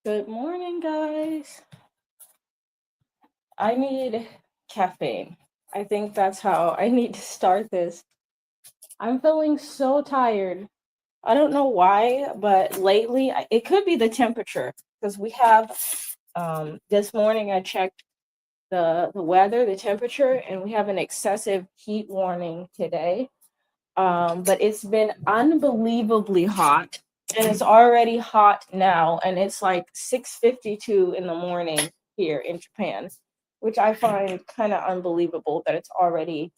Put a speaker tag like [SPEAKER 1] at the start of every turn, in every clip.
[SPEAKER 1] Good morning, guys. I need caffeine. I think that's how I need to start this. I'm feeling so tired. I don't know why, but lately it could be the temperature because we have this morning I checked the weather, the temperature, and we have an excessive heat warning today. But it's been unbelievably hot, and it's already hot now, and it's like 6:52 in the morning here in Japan, which I find kind of unbelievable that it's already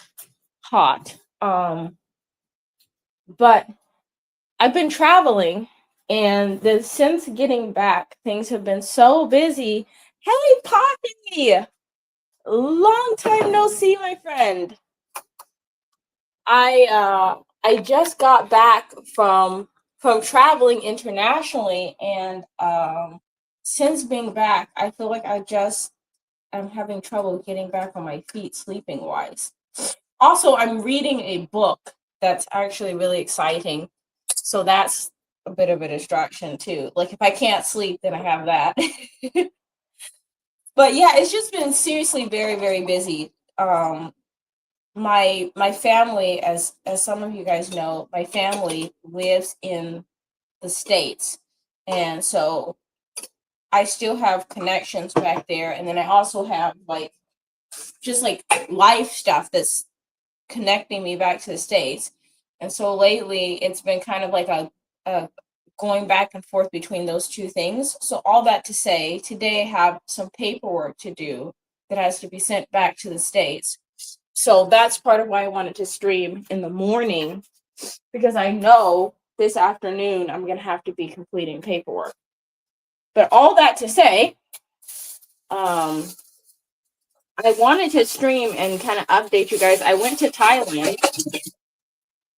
[SPEAKER 1] hot. But I've been traveling, and since getting back, things have been so busy. Hey, Poppy! Long time no see, my friend. I just got back from traveling internationally, and since being back, I feel like I'm having trouble getting back on my feet sleeping wise. Also, I'm reading a book that's actually really exciting, so that's a bit of a distraction too. Like if I can't sleep, then I have that. But yeah, it's just been seriously very, very busy. My family, as some of you guys know, my family lives in the States, and so I still have connections back there, and then I also have like just like life stuff that's connecting me back to the States. And so lately it's been kind of like a going back and forth between those two things. So all that to say, today I have some paperwork to do that has to be sent back to the States. So that's part of why I wanted to stream in the morning, because I know this afternoon I'm going to have to be completing paperwork. But all that to say, I wanted to stream and kind of update you guys. I went to Thailand,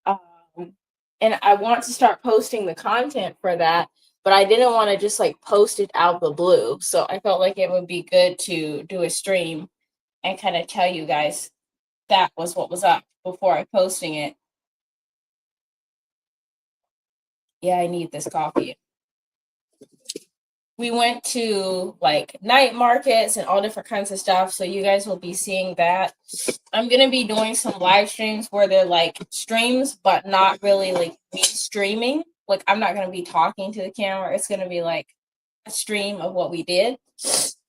[SPEAKER 1] um, and I want to start posting the content for that, but I didn't want to just like post it out the blue. So I felt like it would be good to do a stream and kind of tell you guys that was what was up before I posting it. Yeah, I need this coffee. We went to like night markets and all different kinds of stuff. So you guys will be seeing that. I'm going to be doing some live streams where they're like streams, but not really like me streaming. Like I'm not going to be talking to the camera. It's going to be like a stream of what we did.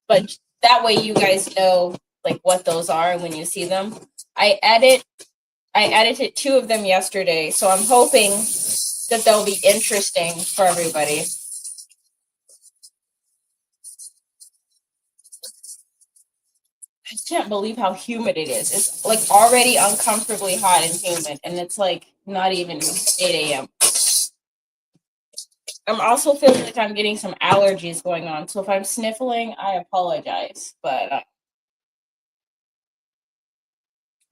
[SPEAKER 1] But that way you guys know like what those are when you see them. I edited two of them yesterday. So I'm hoping that they'll be interesting for everybody. I can't believe how humid it is. It's like already uncomfortably hot and humid, and it's like not even 8 a.m. I'm also feeling like I'm getting some allergies going on. So if I'm sniffling, I apologize. But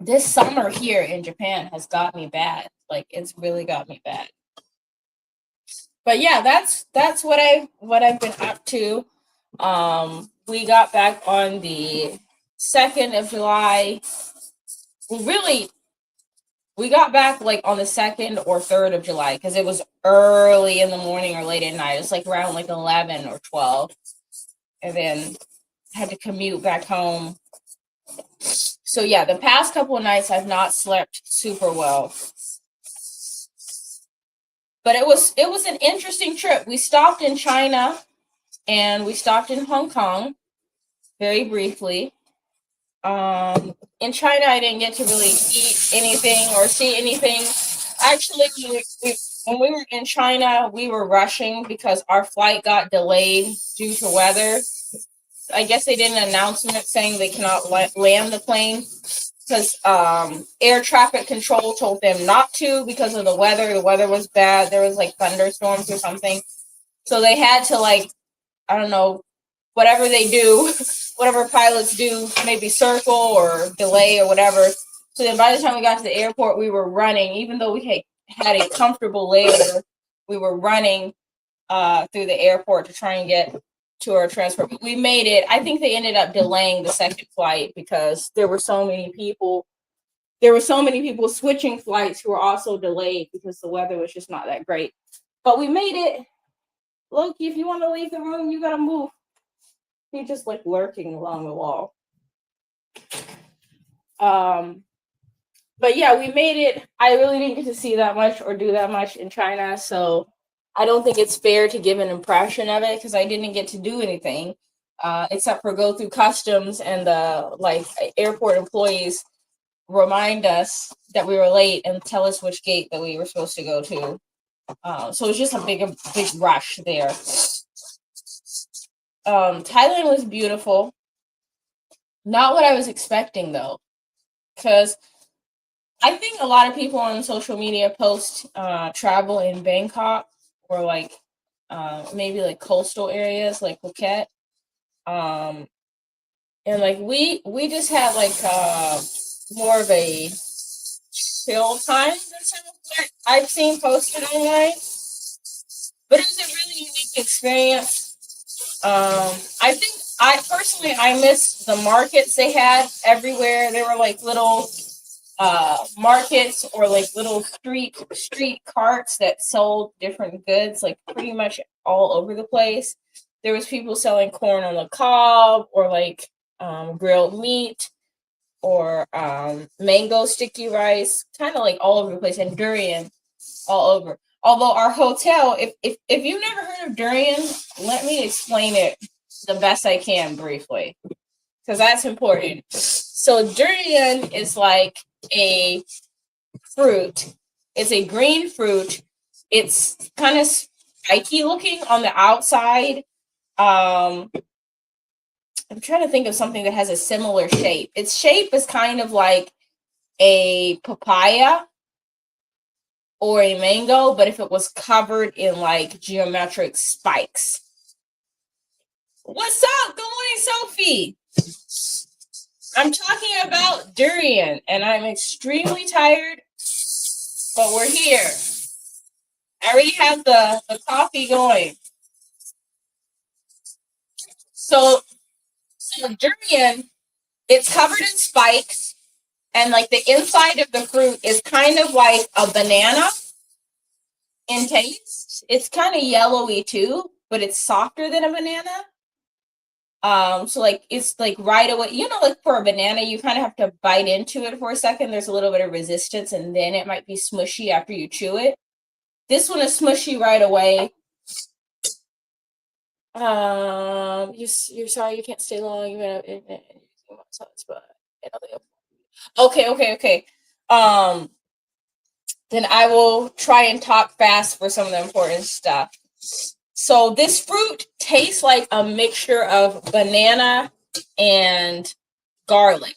[SPEAKER 1] this summer here in Japan has got me bad. Like it's really got me bad. But yeah, that's what I've been up to. We got back on the 2nd of July. Well, really, we got back like on the 2nd or 3rd of July because it was early in the morning or late at night. It was like around like 11 or 12. And then had to commute back home. So yeah, the past couple of nights I've not slept super well. But it was an interesting trip. We stopped in China and we stopped in Hong Kong very briefly. In China, I didn't get to really eat anything or see anything. Actually, when we were in China, we were rushing because our flight got delayed due to weather. I guess they did an announcement saying they cannot land the plane because air traffic control told them not to because of the weather. The weather was bad. There was like thunderstorms or something. So they had to like, I don't know, whatever they do, whatever pilots do, maybe circle or delay or whatever. So then by the time we got to the airport, we were running, even though we had a comfortable layover, we were running through the airport to try and get to our transfer. But we made it. I think they ended up delaying the second flight because there were so many people. There were so many people switching flights who were also delayed because the weather was just not that great. But we made it. Loki, if you want to leave the room, you gotta move. He's just like lurking along the wall. But yeah, we made it. I really didn't get to see that much or do that much in China, so I don't think it's fair to give an impression of it because I didn't get to do anything except for go through customs and the like airport employees remind us that we were late and tell us which gate that we were supposed to go to. So it was just a big rush there. Thailand was beautiful. Not what I was expecting though, because I think a lot of people on social media post travel in Bangkok or like maybe like coastal areas like Phuket. And like we just had like more of a chill time than some of what I've seen posted online. But it was a really unique experience. I think I personally I missed the markets they had everywhere. There were like little markets or like little street carts that sold different goods like pretty much all over the place. There was people selling corn on the cob or like grilled meat or mango sticky rice, kind of like all over the place, and durian all over. Although our hotel, if you've never heard of durian, let me explain it the best I can briefly, because that's important. So durian is like a fruit. It's a green fruit. It's kind of spiky looking on the outside. I'm trying to think of something that has a similar shape. Its shape is kind of like a papaya or a mango, but if it was covered in like geometric spikes. What's up? Good morning, Sophie. I'm talking about durian, and I'm extremely tired, but we're here. I already have the coffee going. So durian, it's covered in spikes, and like the inside of the fruit is kind of like a banana in taste. It's kind of yellowy too, but it's softer than a banana. So like it's like right away, like for a banana, you kind of have to bite into it for a second. There's a little bit of resistance, and then it might be smushy after you chew it. This one is smushy right away. You're sorry you can't stay long. Okay. Then I will try and talk fast for some of the important stuff. So this fruit tastes like a mixture of banana and garlic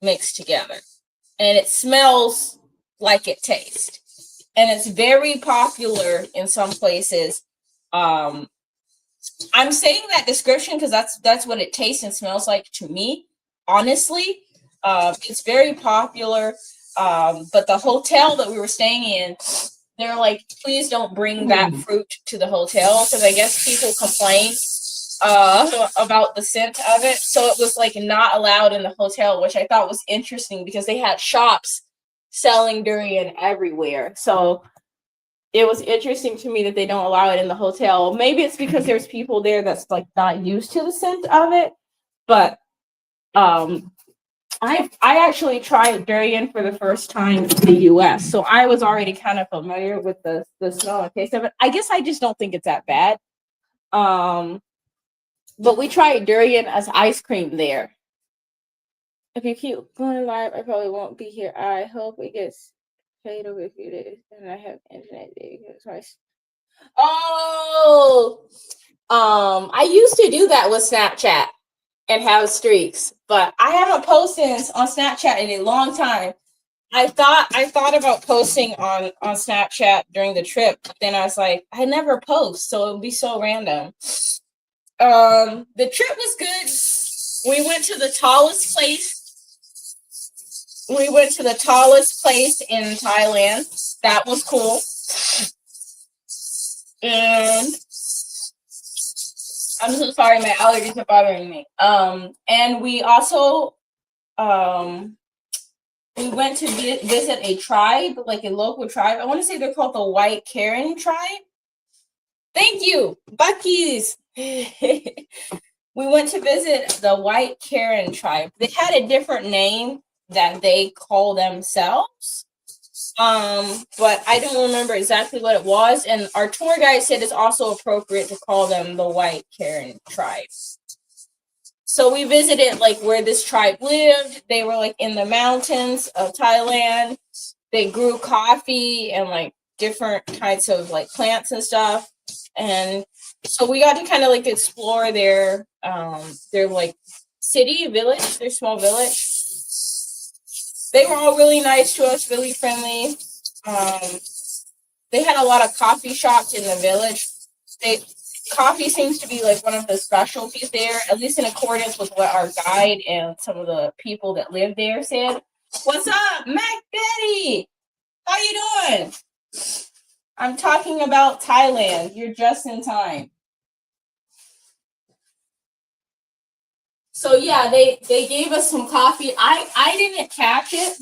[SPEAKER 1] mixed together. And it smells like it tastes. And it's very popular in some places. I'm saying that description because that's what it tastes and smells like to me. Honestly, it's very popular. But the hotel that we were staying in, they're like, please don't bring that fruit to the hotel because I guess people complain about the scent of it. So it was like not allowed in the hotel, which I thought was interesting because they had shops selling durian everywhere. So it was interesting to me that they don't allow it in the hotel. Maybe it's because there's people there that's like not used to the scent of it. But I actually tried durian for the first time in the US, so I was already kind of familiar with the smell and taste of it. I guess I just don't think it's that bad. But we tried durian as ice cream there. If you keep going live, I probably won't be here. I hope it gets paid over a few days, and I have internet twice. Oh, I used to do that with Snapchat and have streaks, but I haven't posted on Snapchat in a long time. I thought about posting on Snapchat during the trip, but then I was like, I never post, so it would be so random. The trip was good. We went to the tallest place. We went to the tallest place in Thailand. That was cool. And I'm so sorry, my allergies are bothering me. And we also we went to visit a tribe, like a local tribe. I want to say they're called the White Karen tribe. Thank you, Bucky's. We went to visit the White Karen tribe. They had a different name that they call themselves. But I don't remember exactly what it was. And our tour guide said it's also appropriate to call them the White Karen tribe. So we visited like where this tribe lived. They were like in the mountains of Thailand. They grew coffee and like different kinds of like plants and stuff. And so we got to kind of like explore their like city, village, their small village. They were all really nice to us, really friendly. They had a lot of coffee shops in the village. Coffee seems to be like one of the specialties there, at least in accordance with what our guide and some of the people that live there said. What's up, Mac Betty? How you doing? I'm talking about Thailand. You're just in time. So yeah, they gave us some coffee. I didn't catch it.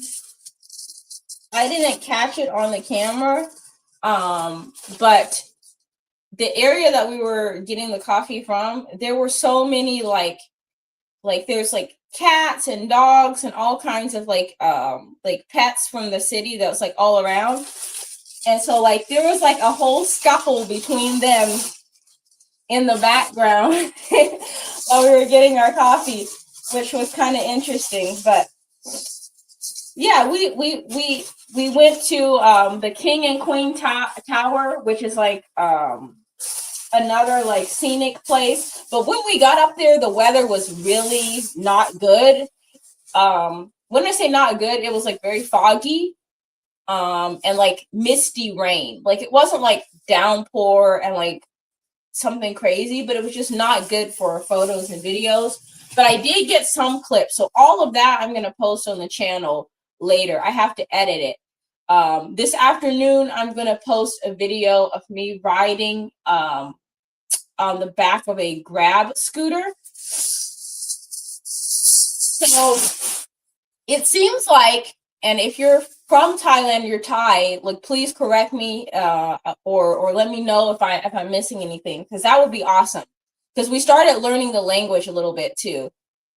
[SPEAKER 1] I didn't catch it on the camera. But the area that we were getting the coffee from, there were so many like there's like cats and dogs and all kinds of like pets from the city that was like all around. And so like there was like a whole scuffle between them in the background while we were getting our coffee, which was kind of interesting. But yeah, we went to the King and Queen Tower, which is like another like scenic place. But when we got up there, the weather was really not good. When I say not good, it was like very foggy and like misty rain. Like it wasn't like downpour and like something crazy, but it was just not good for photos and videos. But I did get some clips, so all of that I'm gonna post on the channel later. I have to edit it. This afternoon I'm gonna post a video of me riding on the back of a Grab scooter. So it seems like, and if you're from Thailand, you're Thai, like please correct me or let me know if I'm missing anything, because that would be awesome. Because we started learning the language a little bit too.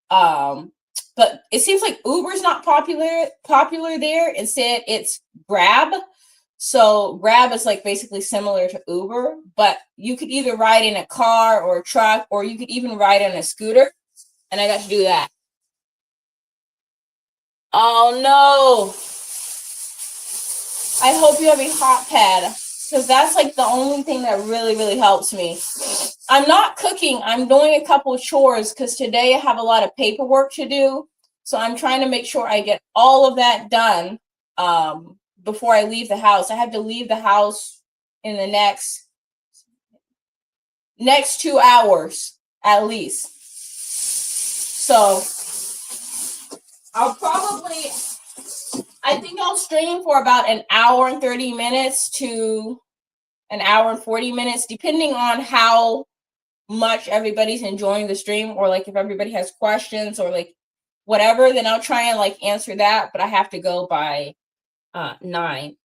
[SPEAKER 1] But it seems like Uber's not popular there. Instead, it's Grab. So Grab is like basically similar to Uber, but you could either ride in a car or a truck, or you could even ride on a scooter. And I got to do that. Oh no. I hope you have a hot pad, because that's like the only thing that really, really helps me. I'm not cooking. I'm doing a couple of chores because today I have a lot of paperwork to do. So I'm trying to make sure I get all of that done before I leave the house. I have to leave the house in the next 2 hours at least. So I think I'll stream for about an hour and 30 minutes to an hour and 40 minutes, depending on how much everybody's enjoying the stream, or like if everybody has questions or like whatever, then I'll try and like answer that. But I have to go by 9.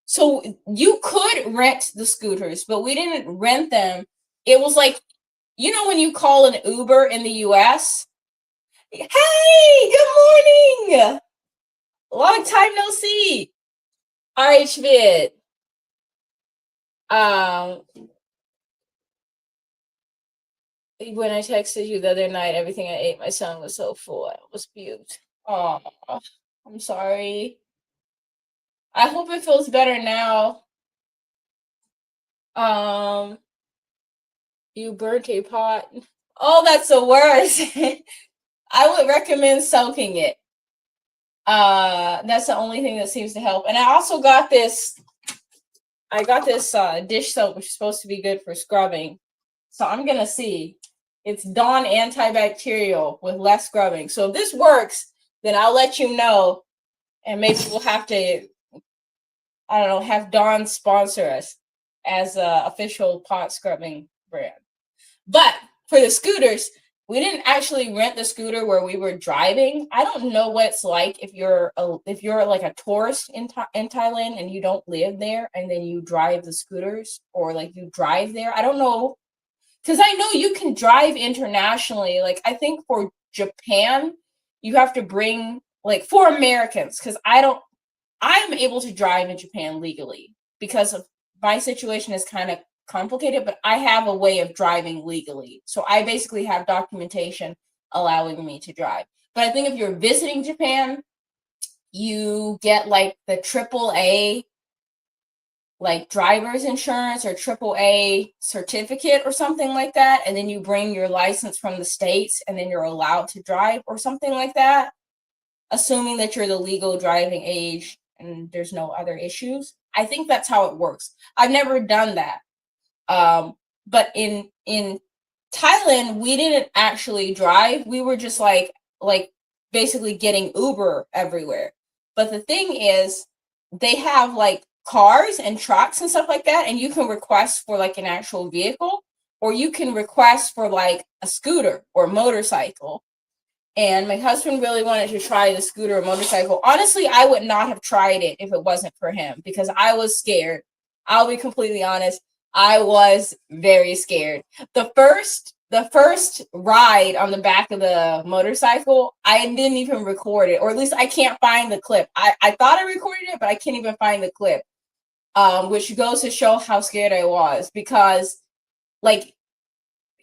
[SPEAKER 1] So you could rent the scooters, but we didn't rent them. It was like, you know, when you call an Uber in the US. Hey, good morning. Long time no see. RHvid. When I texted you the other night, everything I ate, my son was so full. I was buked. Oh, I'm sorry. I hope it feels better now. You burnt a pot. Oh, that's the worst. I would recommend soaking it. That's the only thing that seems to help. And I also got this. I got this dish soap, which is supposed to be good for scrubbing. So I'm gonna see. It's Dawn antibacterial with less scrubbing. So if this works, then I'll let you know, and maybe we'll have to, I don't know, have Dawn sponsor us as a official pot scrubbing brand. But for the scooters, we didn't actually rent the scooter where we were driving. I don't know what it's like if you're like a tourist in Thailand and you don't live there, and then you drive the scooters, or like you drive there. I don't know, because I know you can drive internationally. Like, I think for Japan, you have to bring, like, for Americans, because I'm able to drive in Japan legally because of my situation is kind of complicated, but I have a way of driving legally. So I basically have documentation allowing me to drive. But I think if you're visiting Japan, you get like the AAA like driver's insurance or AAA certificate or something like that, and then you bring your license from the States, and then you're allowed to drive or something like that, assuming that you're the legal driving age and there's no other issues. I think that's how it works. I've never done that. But in Thailand, we didn't actually drive. We were just like basically getting Uber everywhere. But the thing is, they have like cars and trucks and stuff like that, and you can request for like an actual vehicle, or you can request for like a scooter or motorcycle. And my husband really wanted to try the scooter or motorcycle. Honestly, I would not have tried it if it wasn't for him, because I was scared. I'll be completely honest. I was very scared. The first ride on the back of the motorcycle, I didn't even record it, or at least I can't find the clip. I thought I recorded it, but I can't even find the clip. Which goes to show how scared I was, because like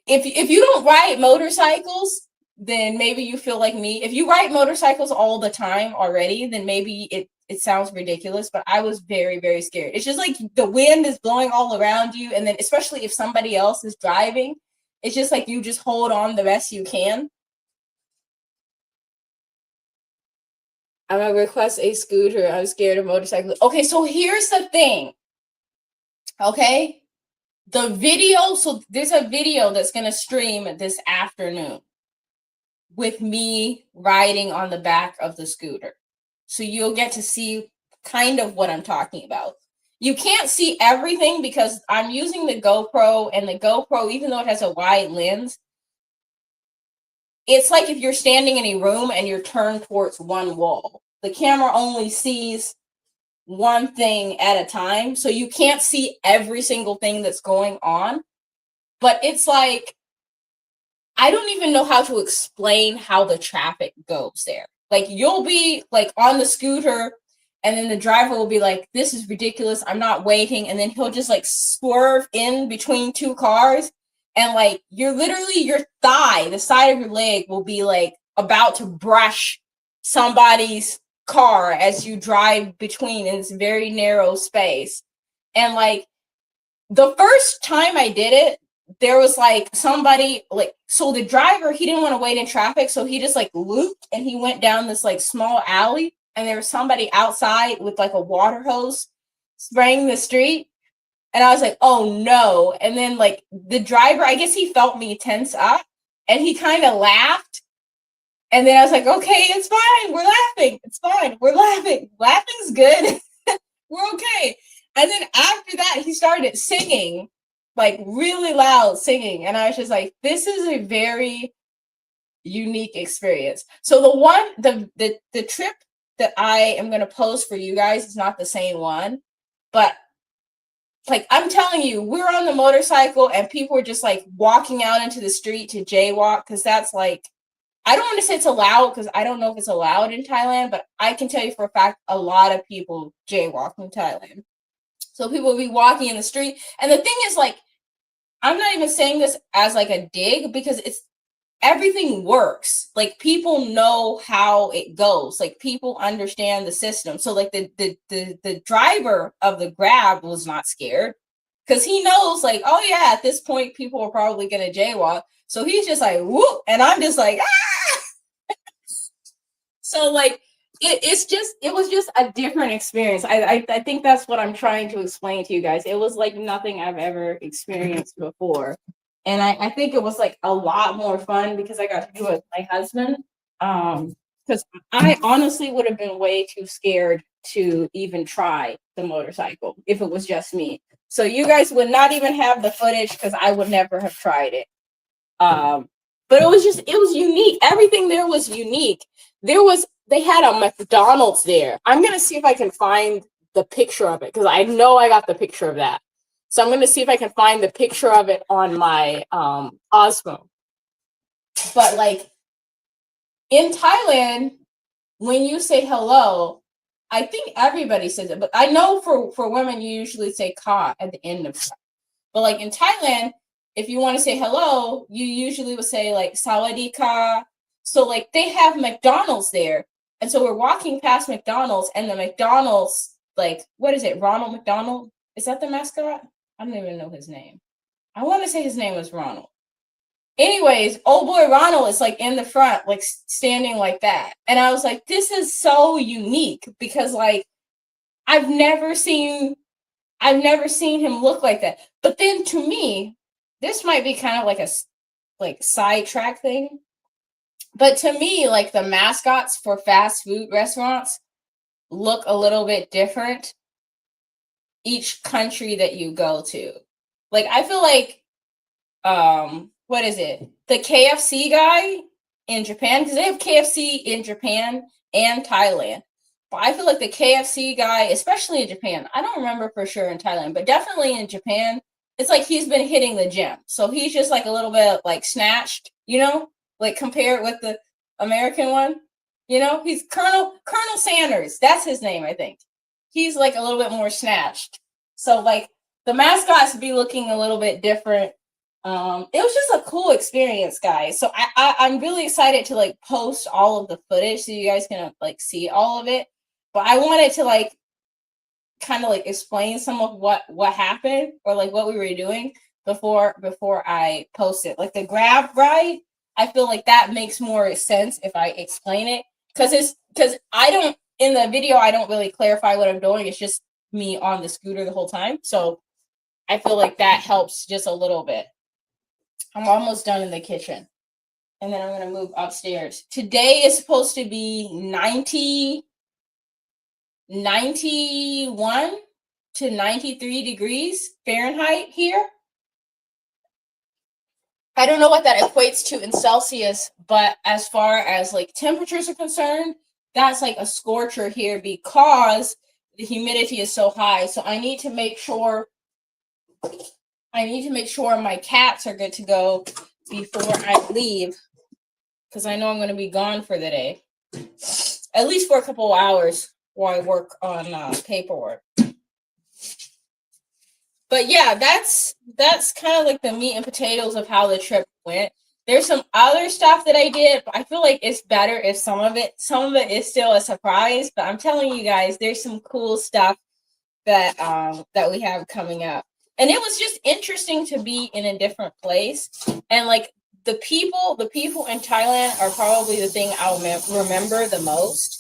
[SPEAKER 1] if you don't ride motorcycles, then maybe you feel like me. If you ride motorcycles all the time already, then maybe it sounds ridiculous, but I was very, very scared. It's just like the wind is blowing all around you, and then especially if somebody else is driving, it's just like you just hold on the best you can. I'm gonna request a scooter. I'm scared of motorcycles. Okay, so here's the thing. Okay, the video. So there's a video that's gonna stream this afternoon with me riding on the back of the scooter. So you'll get to see kind of what I'm talking about. You can't see everything because I'm using the GoPro, and the GoPro, even though it has a wide lens, it's like if you're standing in a room and you're turned towards one wall. The camera only sees one thing at a time, so you can't see every single thing that's going on. But it's like, I don't even know how to explain how the traffic goes there. Like, you'll be like on the scooter, and then the driver will be like, "This is ridiculous. I'm not waiting." And then he'll just like swerve in between two cars. And like, you're literally, your thigh, the side of your leg will be like about to brush somebody's car as you drive between in this very narrow space. And like, the first time I did it, there was like somebody, like, so the driver, he didn't want to wait in traffic, so he just like looped and he went down this like small alley, and there was somebody outside with like a water hose spraying the street. And I was like, oh no. And then like the driver, I guess he felt me tense up, and he kind of laughed. And then I was like, okay, it's fine, we're laughing, it's fine, we're laughing, laughing's good. We're okay. And then after that, he started singing, like really loud singing. And I was just like, this is a very unique experience. So the trip that I am going to post for you guys is not the same one. But like, I'm telling you, we're on the motorcycle and people were just like walking out into the street to jaywalk, because that's like, I don't want to say it's allowed, because I don't know if it's allowed in Thailand, but I can tell you for a fact a lot of people jaywalk in Thailand. So people will be walking in the street. And the thing is, like, I'm not even saying this as like a dig, because it's, everything works. Like, people know how it goes. Like, people understand the system. So like the driver of the Grab was not scared, because he knows like, oh yeah, at this point people are probably gonna jaywalk. So he's just like, whoop, and I'm just like, ah. So like, it was just a different experience. I think that's what I'm trying to explain to you guys. It was like nothing I've ever experienced before. And I think it was like a lot more fun because I got to do it with my husband. Because I honestly would have been way too scared to even try the motorcycle if it was just me. So you guys would not even have the footage, because I would never have tried it. But it was unique. Everything there was unique. They had a McDonald's there. I'm gonna see if I can find the picture of it because I know I got the picture of that. So I'm gonna see if I can find the picture of it on my Osmo. But like in Thailand, when you say hello, I think everybody says it, but I know for women you usually say ka at the end of it. But like in Thailand, if you want to say hello, you usually would say like sawadee ka. So like they have McDonald's there. And so we're walking past McDonald's and the McDonald's, like, what is it? Ronald McDonald? Is that the mascot? I don't even know his name. I want to say his name was Ronald. Anyways, old boy Ronald is like in the front, like standing like that. And I was like, this is so unique because like I've never seen him look like that. But then to me, this might be kind of like a like sidetrack thing. But to me, like the mascots for fast food restaurants look a little bit different each country that you go to. Like I feel like what is it? The KFC guy in Japan, because they have KFC in Japan and Thailand. But I feel like the KFC guy, especially in Japan, I don't remember for sure in Thailand, but definitely in Japan, it's like he's been hitting the gym. So he's just like a little bit like snatched, you know, like compared with the American one. You know, he's Colonel Sanders. That's his name, I think. He's like a little bit more snatched. So like the mascots be looking a little bit different. It was just a cool experience, guys. So I'm really excited to like post all of the footage so you guys can like see all of it. But I wanted to like kind of like explain some of what happened or like what we were doing before I post it. Like the grab ride, I feel like that makes more sense if I explain it because I don't in the video I don't really clarify what I'm doing. It's just me on the scooter the whole time. So I feel like that helps just a little bit. I'm almost done in the kitchen. And then I'm going to move upstairs. Today is supposed to be 91 to 93 degrees Fahrenheit here. I don't know what that equates to in Celsius, but as far as like temperatures are concerned, that's like a scorcher here because the humidity is so high. So I need to make sure my cats are good to go before I leave because I know I'm going to be gone for the day, at least for a couple of hours while I work on paperwork. But yeah, that's kind of like the meat and potatoes of how the trip went. There's some other stuff that I did, but I feel like it's better if some of it is still a surprise. But I'm telling you guys, there's some cool stuff that we have coming up. And it was just interesting to be in a different place. And like the people in Thailand are probably the thing I'll remember the most.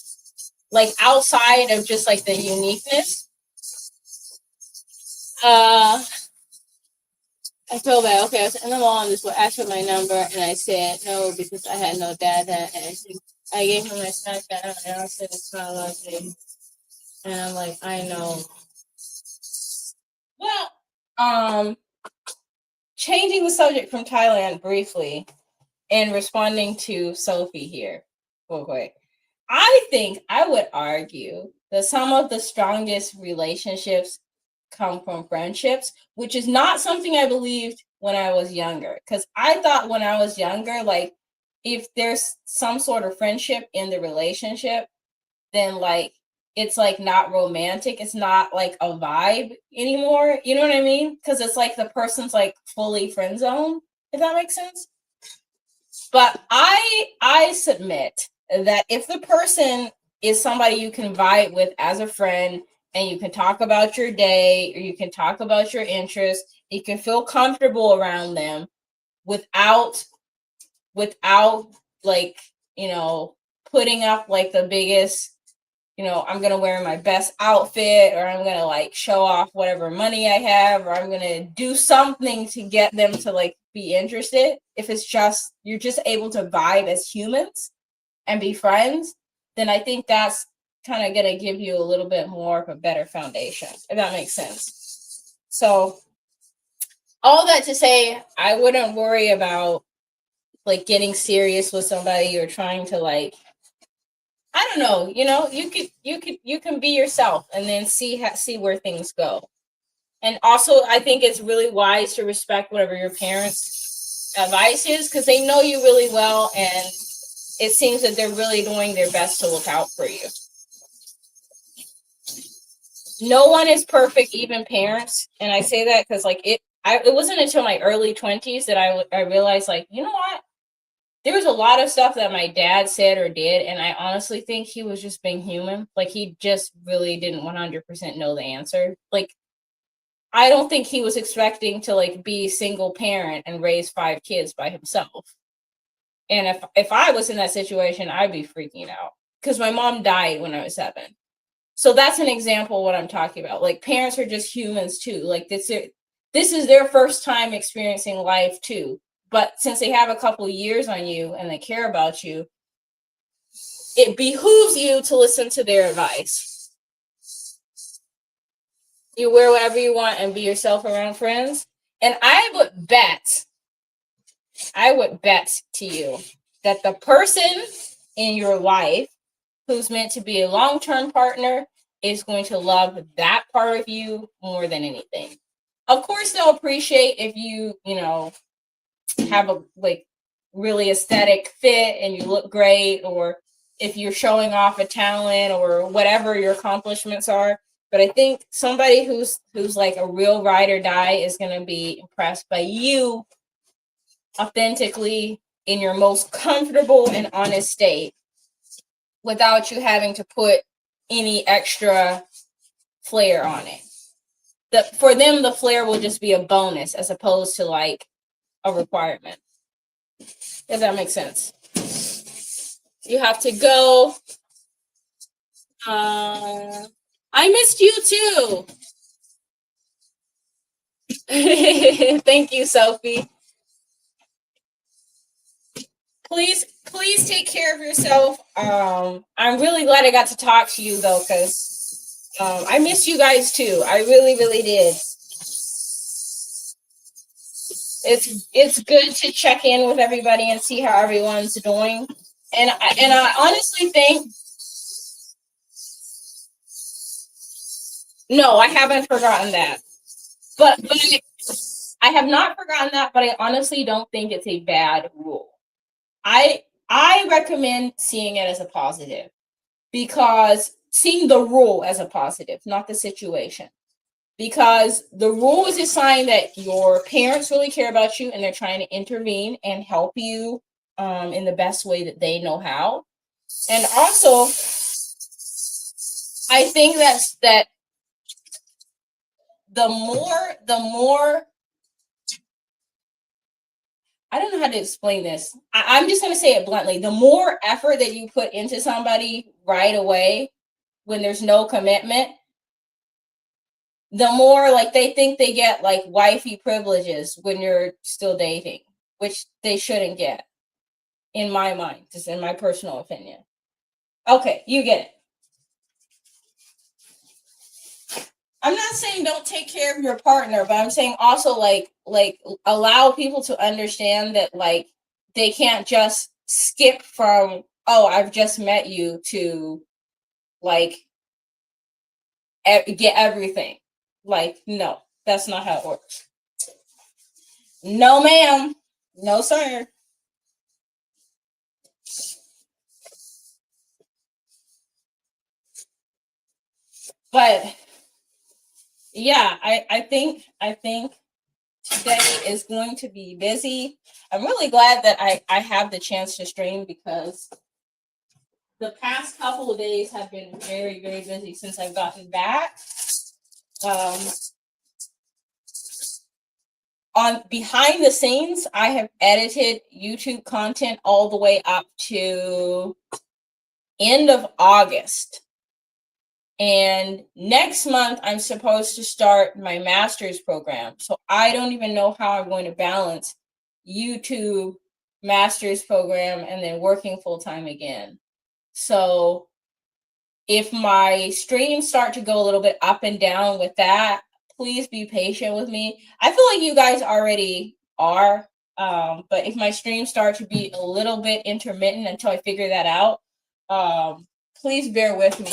[SPEAKER 1] Like outside of just like the uniqueness. I feel bad. Okay, I was in the mall and this will ask for my number, and I said no because I had no data. And I gave him my Snapchat, and I said it's not lovely. And I'm like, I know. Well, changing the subject from Thailand briefly and responding to Sophie here real quick. I think I would argue that some of the strongest relationships come from friendships, which is not something I believed when I was younger. Because I thought when I was younger, like if there's some sort of friendship in the relationship, then like it's like not romantic. It's not like a vibe anymore. You know what I mean? Because it's like the person's like fully friend zone, if that makes sense. But I submit that if the person is somebody you can vibe with as a friend and you can talk about your day or you can talk about your interests, you can feel comfortable around them without like, you know, putting up like the biggest, you know, I'm going to wear my best outfit or I'm going to like show off whatever money I have or I'm going to do something to get them to like be interested. If it's just, you're just able to vibe as humans and be friends, then I think that's kind of going to give you a little bit more of a better foundation, if that makes sense. So all that to say, I wouldn't worry about like getting serious with somebody or trying to like, I don't know, you can be yourself and then see where things go. And also, I think it's really wise to respect whatever your parents' advice is because they know you really well, and it seems that they're really doing their best to look out for you. No one is perfect, even parents, and I say that because like it wasn't until my early 20s that I realized, like, you know what? There was a lot of stuff that my dad said or did, and I honestly think he was just being human. Like, he just really didn't 100% know the answer. Like, I don't think he was expecting to like be single parent and raise 5 kids by himself. And if I was in that situation, I'd be freaking out because my mom died when I was 7. So that's an example of what I'm talking about. Like, parents are just humans too. Like, this is their first time experiencing life too. But since they have a couple years on you and they care about you, it behooves you to listen to their advice. You wear whatever you want and be yourself around friends. And I would bet to you that the person in your life who's meant to be a long-term partner is going to love that part of you more than anything. Of course, they'll appreciate if you have a like really aesthetic fit and you look great, or if you're showing off a talent or whatever your accomplishments are. But I think somebody who's like a real ride or die is going to be impressed by you authentically in your most comfortable and honest state without you having to put any extra flair on it. For them, the flair will just be a bonus as opposed to like a requirement. If that makes sense. You have to go. I missed you too. Thank you, Sophie. Please take care of yourself. I'm really glad I got to talk to you though, because I miss you guys too. I really, really did. It's good to check in with everybody and see how everyone's doing. And I honestly think, no, I haven't forgotten that. But I have not forgotten that, but I honestly don't think it's a bad rule. I recommend seeing it as a positive, because seeing the rule as a positive, not the situation. Because the rule is a sign that your parents really care about you and they're trying to intervene and help you in the best way that they know how. And also, I think that the more I don't know how to explain this. I'm just going to say it bluntly. The more effort that you put into somebody right away when there's no commitment, the more like they think they get like wifey privileges when you're still dating, which they shouldn't get, in my mind, just in my personal opinion. Okay, you get it. I'm not saying don't take care of your partner, but I'm saying also like allow people to understand that like they can't just skip from, oh, I've just met you, to like get everything. Like, no, that's not how it works. No, ma'am. No, sir. But yeah, I think today is going to be busy. I'm really glad that I have the chance to stream, because the past couple of days have been very, very busy since I've gotten back. On behind the scenes, I have edited YouTube content all the way up to end of August. And next month, I'm supposed to start my master's program. So I don't even know how I'm going to balance YouTube, master's program, and then working full-time again. So if my streams start to go a little bit up and down with that, please be patient with me. I feel like you guys already are, But if my streams start to be a little bit intermittent until I figure that out, please bear with me.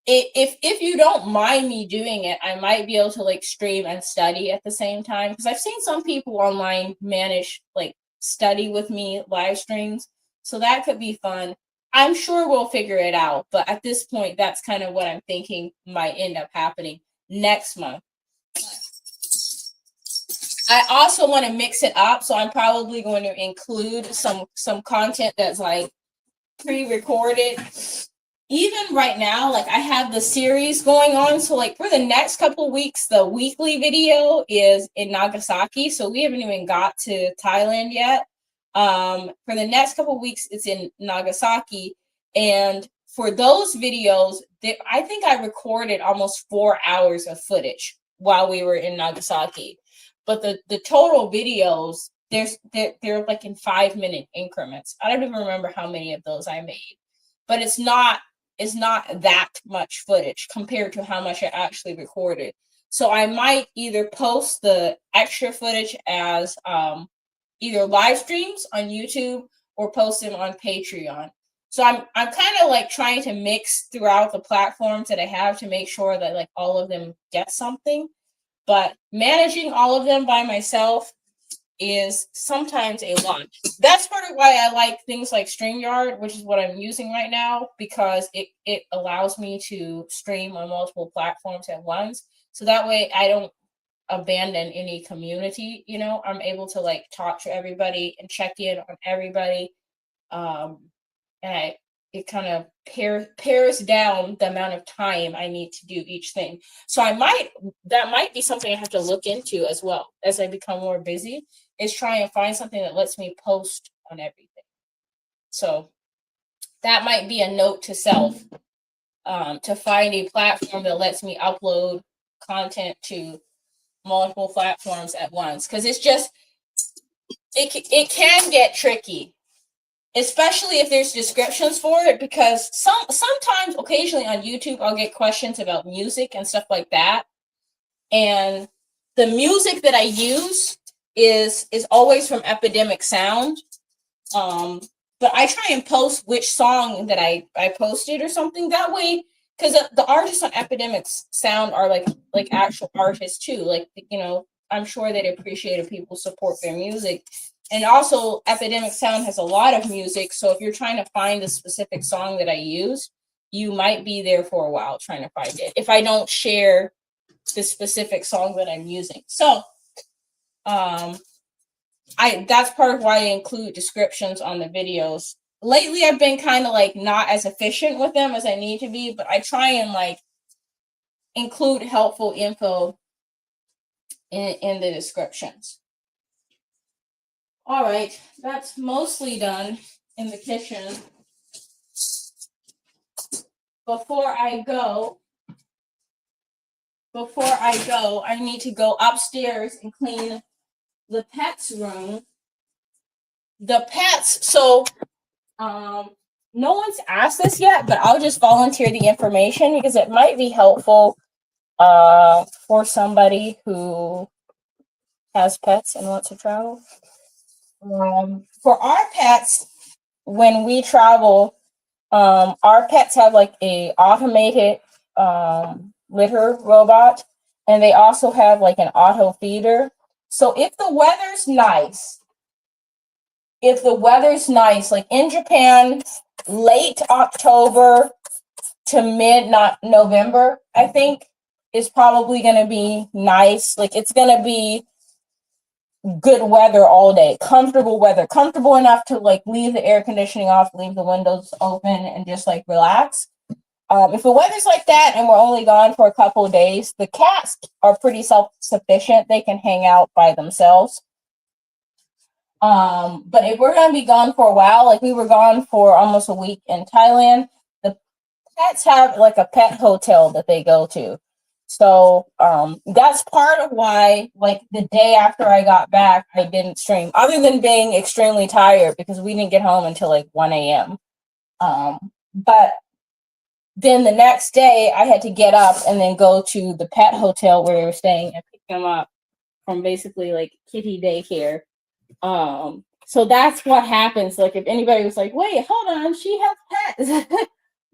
[SPEAKER 1] If you don't mind me doing it, I might be able to like stream and study at the same time, because I've seen some people online manage like study with me live streams, so that could be fun. I'm sure we'll figure it out, but at this point, that's kind of what I'm thinking might end up happening next month. I also want to mix it up, so I'm probably going to include some content that's like pre-recorded. Even right now, like I have the series going on, so like for the next couple weeks, the weekly video is in Nagasaki, so we haven't even got to Thailand yet. For the next couple weeks, it's in Nagasaki, and for those videos, I think I recorded almost 4 hours of footage while we were in Nagasaki. But the total videos, they're like in 5-minute increments. I don't even remember how many of those I made, but it's not that much footage compared to how much I actually recorded. So I might either post the extra footage as either live streams on YouTube or post them on Patreon. So I'm kind of like trying to mix throughout the platforms that I have to make sure that like all of them get something. But managing all of them by myself is sometimes a lot. That's part of why I like things like StreamYard, which is what I'm using right now, because it allows me to stream on multiple platforms at once. So that way I don't abandon any community, you know. I'm able to like talk to everybody and check in on everybody. And it kind of pares down the amount of time I need to do each thing. So that might be something I have to look into as well as I become more busy, is try and find something that lets me post on everything. So that might be a note to self, to find a platform that lets me upload content to multiple platforms at once. Because it's just, it can get tricky, especially if there's descriptions for it, because sometimes occasionally on YouTube I'll get questions about music and stuff like that, and the music that I use is always from Epidemic Sound, but I try and post which song that I posted or something, that way, because the artists on Epidemic Sound are like actual artists too, like, you know, I'm sure they'd appreciate if people support their music. And also, Epidemic Sound has a lot of music, so if you're trying to find a specific song that I use, you might be there for a while trying to find it if I don't share the specific song that I'm using. So, that's part of why I include descriptions on the videos. Lately, I've been kind of like not as efficient with them as I need to be, but I try and like include helpful info in the descriptions. All right, that's mostly done in the kitchen. Before I go, I need to go upstairs and clean the pets' room. The pets, so no one's asked this yet, but I'll just volunteer the information because it might be helpful for somebody who has pets and wants to travel. For our pets, when we travel, our pets have like a automated litter robot, and they also have like an auto feeder. So if the weather's nice, like in Japan, late October to mid November, I think, is probably going to be nice. Like it's going to be good weather all day, comfortable weather, comfortable enough to like leave the air conditioning off, leave the windows open, and just like relax. If the weather's like that and we're only gone for a couple of days, the cats are pretty self-sufficient. They can hang out by themselves. But if we're going to be gone for a while, like we were gone for almost a week in Thailand, the pets have like a pet hotel that they go to. So that's part of why, like the day after I got back, I didn't stream, other than being extremely tired because we didn't get home until like 1 a.m. But then the next day I had to get up and then go to the pet hotel where we were staying and pick them up from basically like kitty daycare. So that's what happens. Like if anybody was like, wait, hold on, she has pets.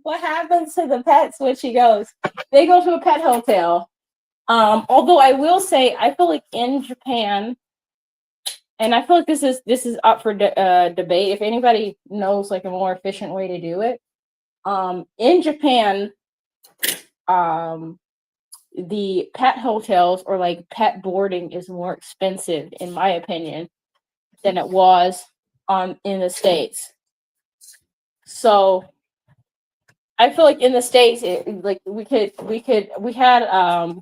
[SPEAKER 1] What happens to the pets when she goes? They go to a pet hotel. Although I will say, I feel like in Japan, and I feel like this is up for debate. If anybody knows like a more efficient way to do it, in Japan, the pet hotels or like pet boarding is more expensive, in my opinion, than it was in the States. So I feel like in the States, we had a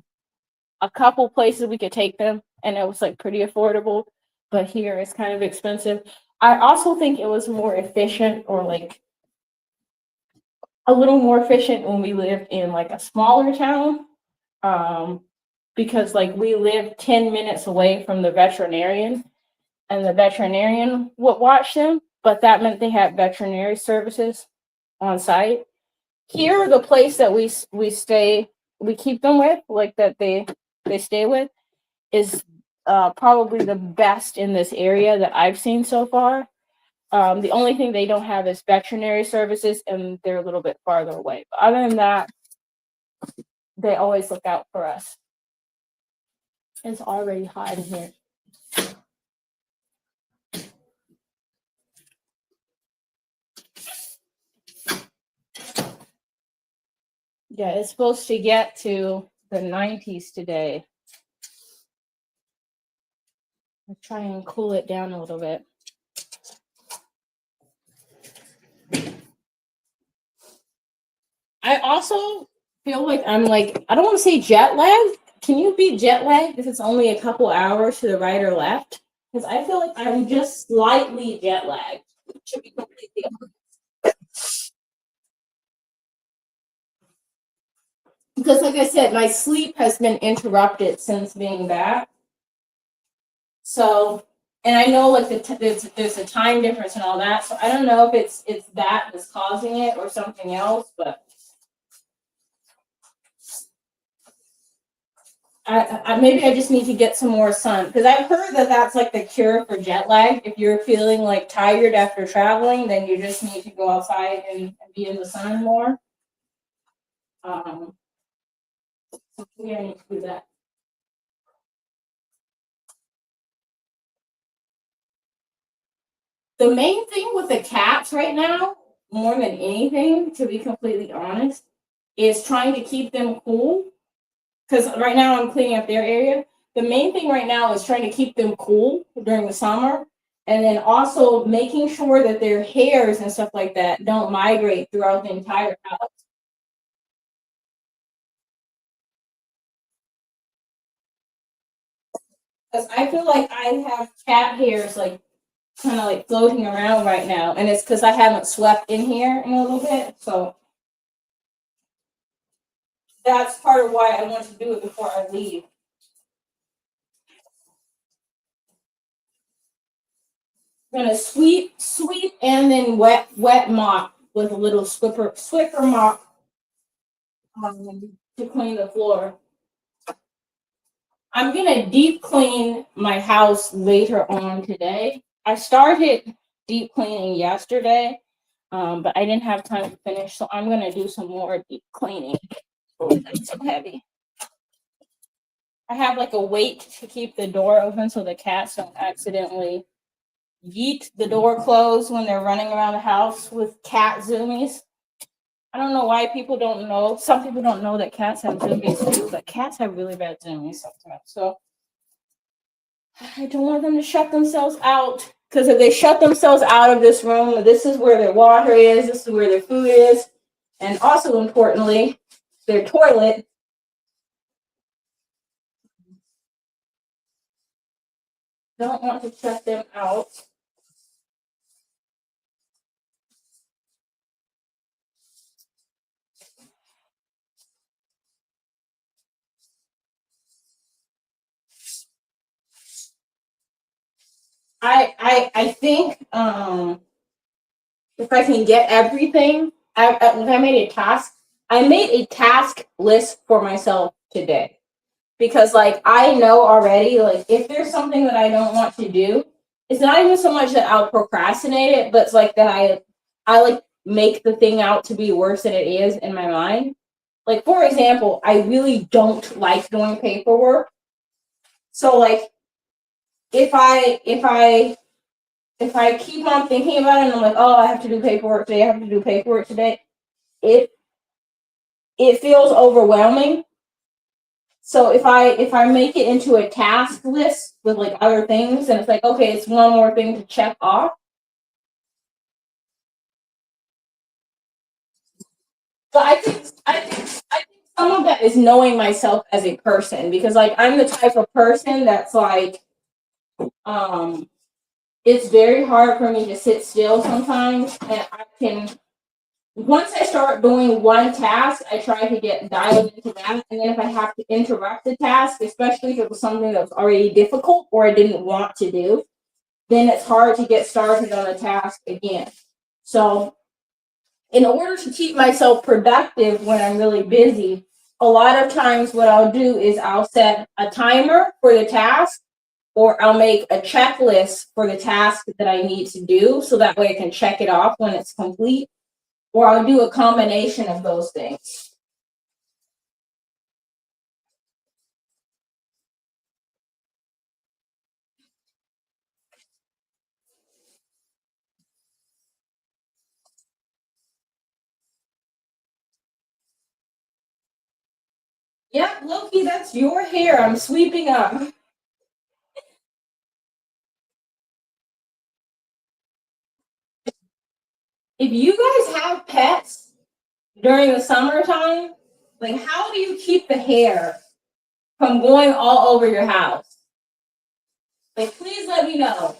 [SPEAKER 1] couple places we could take them, and it was like pretty affordable. But here it's kind of expensive. I also think it was more efficient, or like a little more efficient when we lived in like a smaller town. Because like we lived 10 minutes away from the veterinarian, and the veterinarian would watch them, but that meant they had veterinary services on site. Here, the place that we keep them with, like that they stay with, is probably the best in this area that I've seen so far. The only thing they don't have is veterinary services, and they're a little bit farther away. But other than that, they always look out for us. It's already hot in here. Yeah, it's supposed to get to the 90s today. I'll try and cool it down a little bit. I also feel like I'm like, I don't want to say jet lagged. Can you be jet lagged if it's only a couple hours to the right or left? Because I feel like I'm just slightly jet lagged. Should be completely honest. Because like I said, my sleep has been interrupted since being back. So, and I know like there's a time difference and all that. So I don't know if it's that that's causing it or something else, but maybe I just need to get some more sun, because I've heard that that's like the cure for jet lag. If you're feeling like tired after traveling, then you just need to go outside and be in the sun more. So maybe I need to do that. The main thing with the cats right now, more than anything, to be completely honest, is trying to keep them cool. Because right now I'm cleaning up their area. The main thing right now is trying to keep them cool during the summer, and then also making sure that their hairs and stuff like that don't migrate throughout the entire house. Because I feel like I have cat hairs like kind of like floating around right now, and it's because I haven't swept in here in a little bit. So that's part of why I want to do it before I leave. I'm gonna sweep, and then wet mop with a little swiffer mop to clean the floor. I'm gonna deep clean my house later on today. I started deep cleaning yesterday, but I didn't have time to finish, so I'm gonna do some more deep cleaning. Oh, that's so heavy. I have like a weight to keep the door open so the cats don't accidentally yeet the door closed when they're running around the house with cat zoomies. I don't know why people don't know. Some people don't know that cats have zoomies too, but cats have really bad zoomies sometimes. So I don't want them to shut themselves out, because if they shut themselves out of this room, this is where their water is, this is where their food is, and also importantly, their toilet. Don't want to shut them out. I think if I can get everything, I made a task. I made a task list for myself today, because like I know already, like if there's something that I don't want to do, it's not even so much that I'll procrastinate it, but it's like that I like make the thing out to be worse than it is in my mind. Like for example, I really don't like doing paperwork. So like if I keep on thinking about it and I'm like, oh, I have to do paperwork today, I have to do paperwork today, it it feels overwhelming. So if I make it into a task list with like other things, and it's like, okay, it's one more thing to check off. But I think some of that is knowing myself as a person, because like I'm the type of person that's like um it's very hard for me to sit still sometimes, and I can once I start doing one task, I try to get dialed into that. And then if I have to interrupt the task, especially if it was something that was already difficult or I didn't want to do, then it's hard to get started on a task again. So, in order to keep myself productive when I'm really busy, a lot of times what I'll do is I'll set a timer for the task, or I'll make a checklist for the task that I need to do so that way I can check it off when it's complete, or I'll do a combination of those things. Yep, Loki, that's your hair. I'm sweeping up. If you guys have pets during the summertime, like how do you keep the hair from going all over your house? Like, please let me know.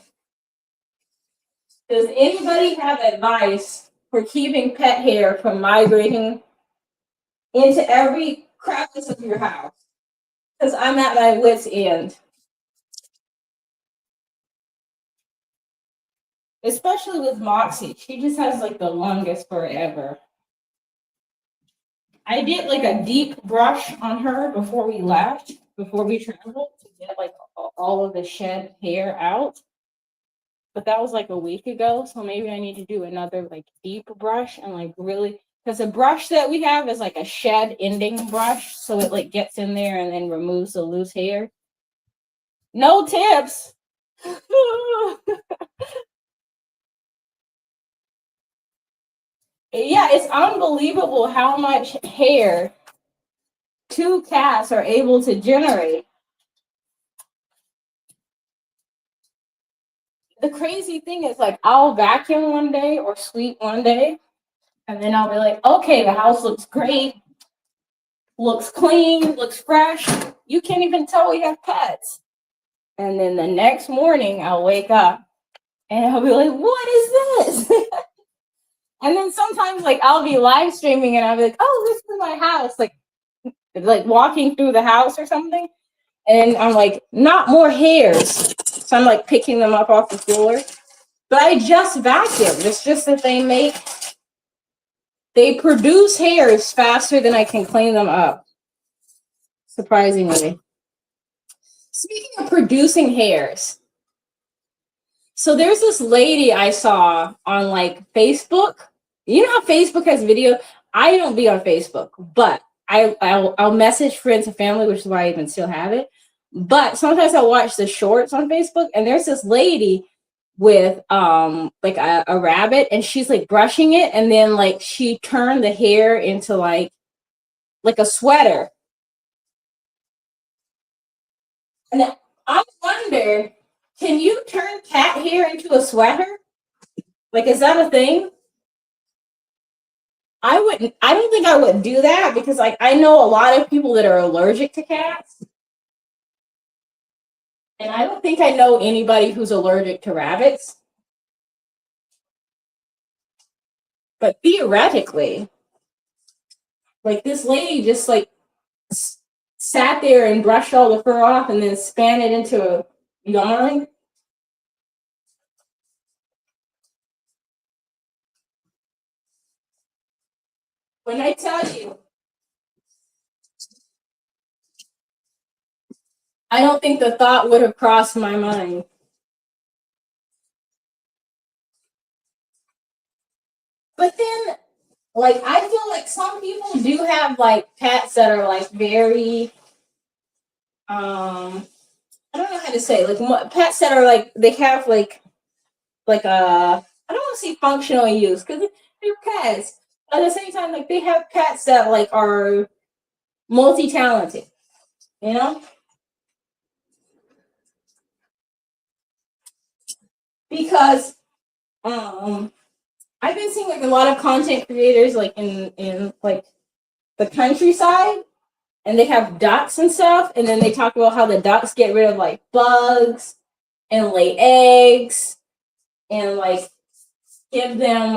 [SPEAKER 1] Does anybody have advice for keeping pet hair from migrating into every crevice of your house? Because I'm at my wit's end. Especially with Moxie. She just has like the longest forever. I did like a deep brush on her before we left, before we traveled, to get like all of the shed hair out. But that was like a week ago, so maybe I need to do another like deep brush and like really, because the brush that we have is like a shed ending brush, so it like gets in there and then removes the loose hair. No tips. Yeah, it's unbelievable how much hair two cats are able to generate. The crazy thing is, like, I'll vacuum one day or sweep one day, and then I'll be like, okay, the house looks great, looks clean, looks fresh. You can't even tell we have pets. And then the next morning, I'll wake up and I'll be like, what is this? And then sometimes, like, I'll be live streaming and I'll be like, oh, this is my house, like walking through the house or something. And I'm like, not more hairs. So I'm like picking them up off the floor. But I just vacuumed. It's just that they produce hairs faster than I can clean them up. Surprisingly. Speaking of producing hairs, so there's this lady I saw on like Facebook. You know how Facebook has video? I don't be on Facebook, but I'll message friends and family, which is why I even still have it. But sometimes I watch the shorts on Facebook, and there's this lady with like a rabbit, and she's like brushing it, and then like she turned the hair into like a sweater. And I wonder, can you turn cat hair into a sweater? Like, is that a thing? I don't think I would do that, because like I know a lot of people that are allergic to cats. And I don't think I know anybody who's allergic to rabbits. But theoretically, like this lady just like sat there and brushed all the fur off and then span it into a yarn. When I tell you, I don't think the thought would have crossed my mind. But then, like, I feel like some people do have like pets that are like very, I don't know how to say, like pets that are like they have like a, I don't want to say functional use because they're pets. At the same time, like they have pets that like are multi-talented, you know, because um I've been seeing like a lot of content creators like in like the countryside, and they have ducks and stuff, and then they talk about how the ducks get rid of like bugs and lay eggs and like give them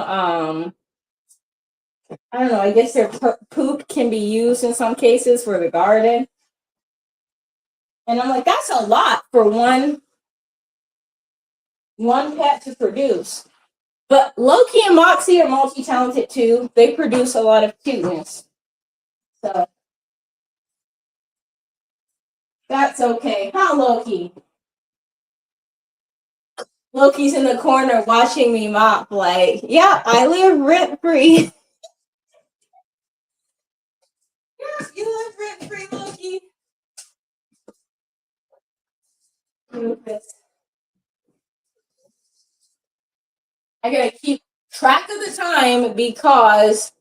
[SPEAKER 1] I don't know, I guess their poop can be used in some cases for the garden. And I'm like, that's a lot for one pet to produce. But Loki and Moxie are multi-talented too. They produce a lot of cuteness. So that's okay. Huh, Loki? Loki's in the corner watching me mop, like, yeah, I live rent free. Yeah, you live rent free, Loki. I gotta keep track of the time because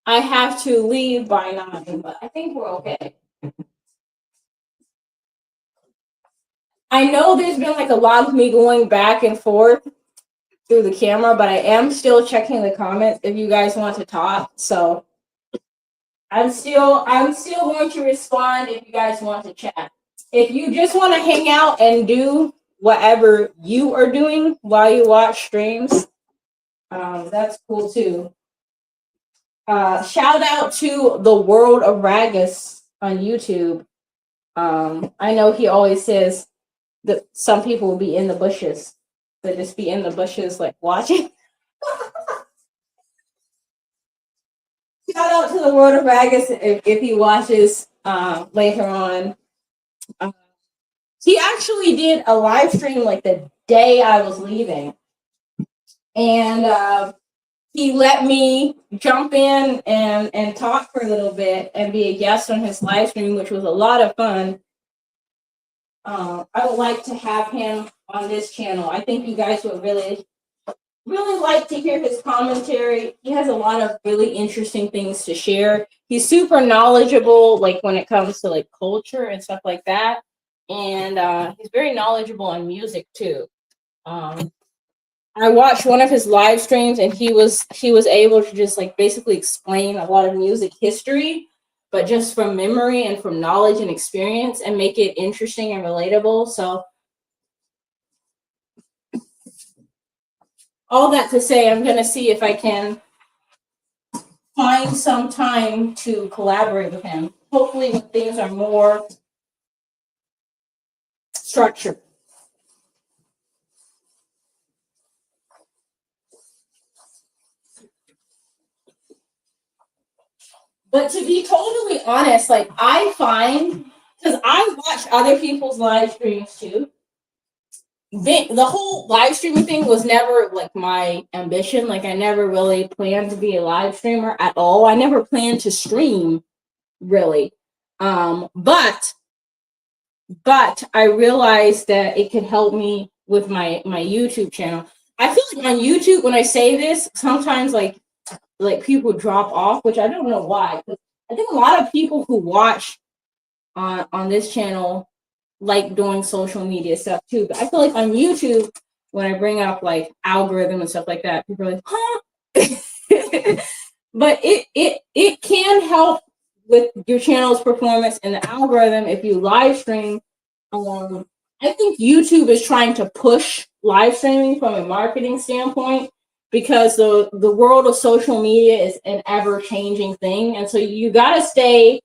[SPEAKER 1] I have to leave by 9, but I think we're okay. I know there's been like a lot of me going back and forth through the camera, but I am still checking the comments if you guys want to talk. So I'm still going to respond if you guys want to chat. If you just want to hang out and do whatever you are doing while you watch streams, that's cool too. Shout out to the World of Ragus on YouTube. I know he always says that some people will be in the bushes. They just be in the bushes like watching. Shout out to the World of Ragus if he watches later on. He actually did a live stream like the day I was leaving. And he let me jump in and talk for a little bit and be a guest on his live stream, which was a lot of fun. I would like to have him on this channel. I think you guys would really like to hear his commentary. He has a lot of really interesting things to share. He's super knowledgeable, like when it comes to like culture and stuff like that. And he's very knowledgeable on music too. I watched one of his live streams, and he was able to just like basically explain a lot of music history, but just from memory and from knowledge and experience, and make it interesting and relatable. So all that to say, I'm gonna see if I can find some time to collaborate with him. Hopefully when things are more structured. But to be totally honest, like I find, because I watch other people's live streams too. The whole live streaming thing was never like my ambition. Like I never really planned to be a live streamer at all. I never planned to stream really. But I realized that it could help me with my YouTube channel. I feel like on YouTube, when I say this, sometimes like people drop off, which I don't know why. I think a lot of people who watch on this channel like doing social media stuff too. But I feel like on YouTube, when I bring up like algorithm and stuff like that, people are like, huh? But it can help with your channel's performance and the algorithm if you live stream. I think YouTube is trying to push live streaming from a marketing standpoint, because the world of social media is an ever-changing thing, and so you gotta stay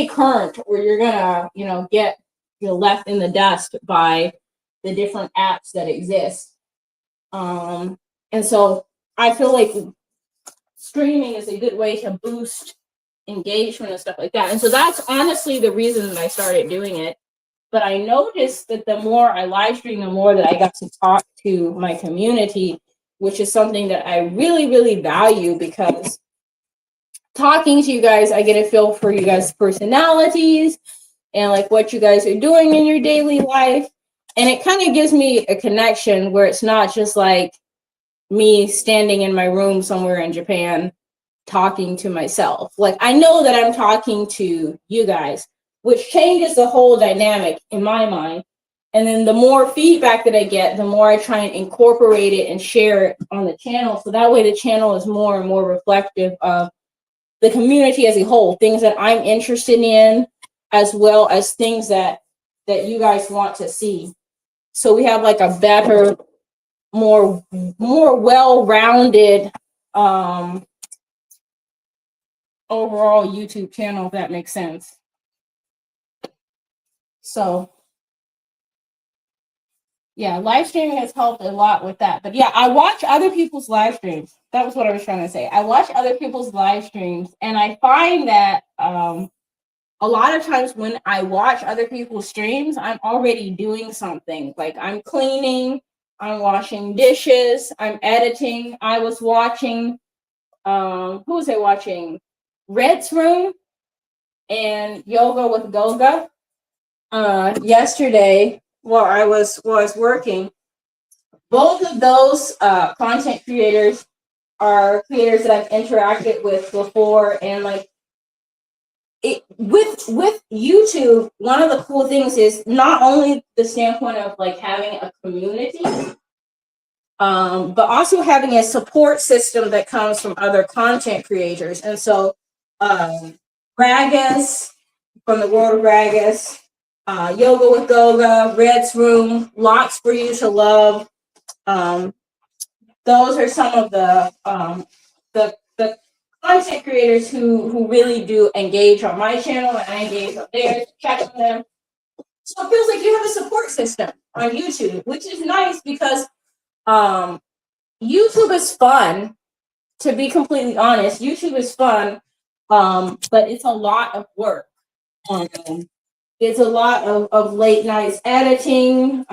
[SPEAKER 1] current, or you're gonna get left in the dust by the different apps that exist. And so I feel like streaming is a good way to boost engagement and stuff like that. And so that's honestly the reason that I started doing it. But I noticed that the more I live stream, the more that I got to talk to my community which is something that I really, really value, because talking to you guys, I get a feel for you guys' personalities and like what you guys are doing in your daily life. And it kind of gives me a connection where it's not just like me standing in my room somewhere in Japan talking to myself. Like, I know that I'm talking to you guys, which changes the whole dynamic in my mind. And then the more feedback that I get, the more I try and incorporate it and share it on the channel. So that way the channel is more and more reflective of the community as a whole, things that I'm interested in, as well as things that you guys want to see. So we have like a better, more well-rounded overall YouTube channel, if that makes sense. So yeah, live streaming has helped a lot with that. But yeah, I watch other people's live streams. That was what I was trying to say. I watch other people's live streams, and I find that a lot of times when I watch other people's streams, I'm already doing something. Like, I'm cleaning, I'm washing dishes, I'm editing. I was watching, who was I watching? Red's Room and Yoga with Goga yesterday while I was working. Both of those content creators are creators that I've interacted with before, and like with YouTube, one of the cool things is not only the standpoint of like having a community, but also having a support system that comes from other content creators. And so Ragus, from the world of Ragus, Yoga with Goga, Red's Room, Lots for You to Love. Those are some of the content creators who really do engage on my channel, and I engage on theirs, check on them. So it feels like you have a support system on YouTube, which is nice, because YouTube is fun. To be completely honest, YouTube is fun, but it's a lot of work. It's a lot of late nights editing.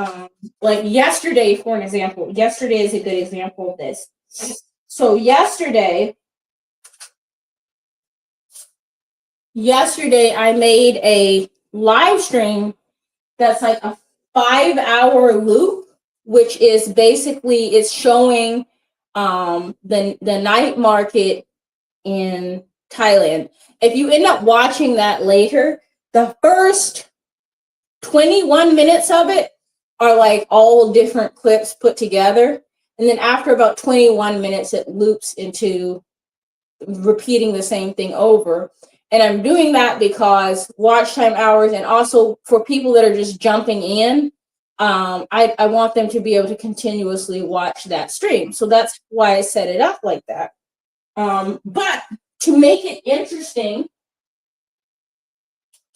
[SPEAKER 1] Like yesterday, for an example, yesterday is a good example of this. So yesterday I made a live stream that's like a 5-hour loop, which is basically, it's showing the night market in Thailand. If you end up watching that later, the first 21 minutes of it are like all different clips put together. And then after about 21 minutes, it loops into repeating the same thing over. And I'm doing that because watch time hours, and also for people that are just jumping in, I want them to be able to continuously watch that stream. So that's why I set it up like that. But to make it interesting,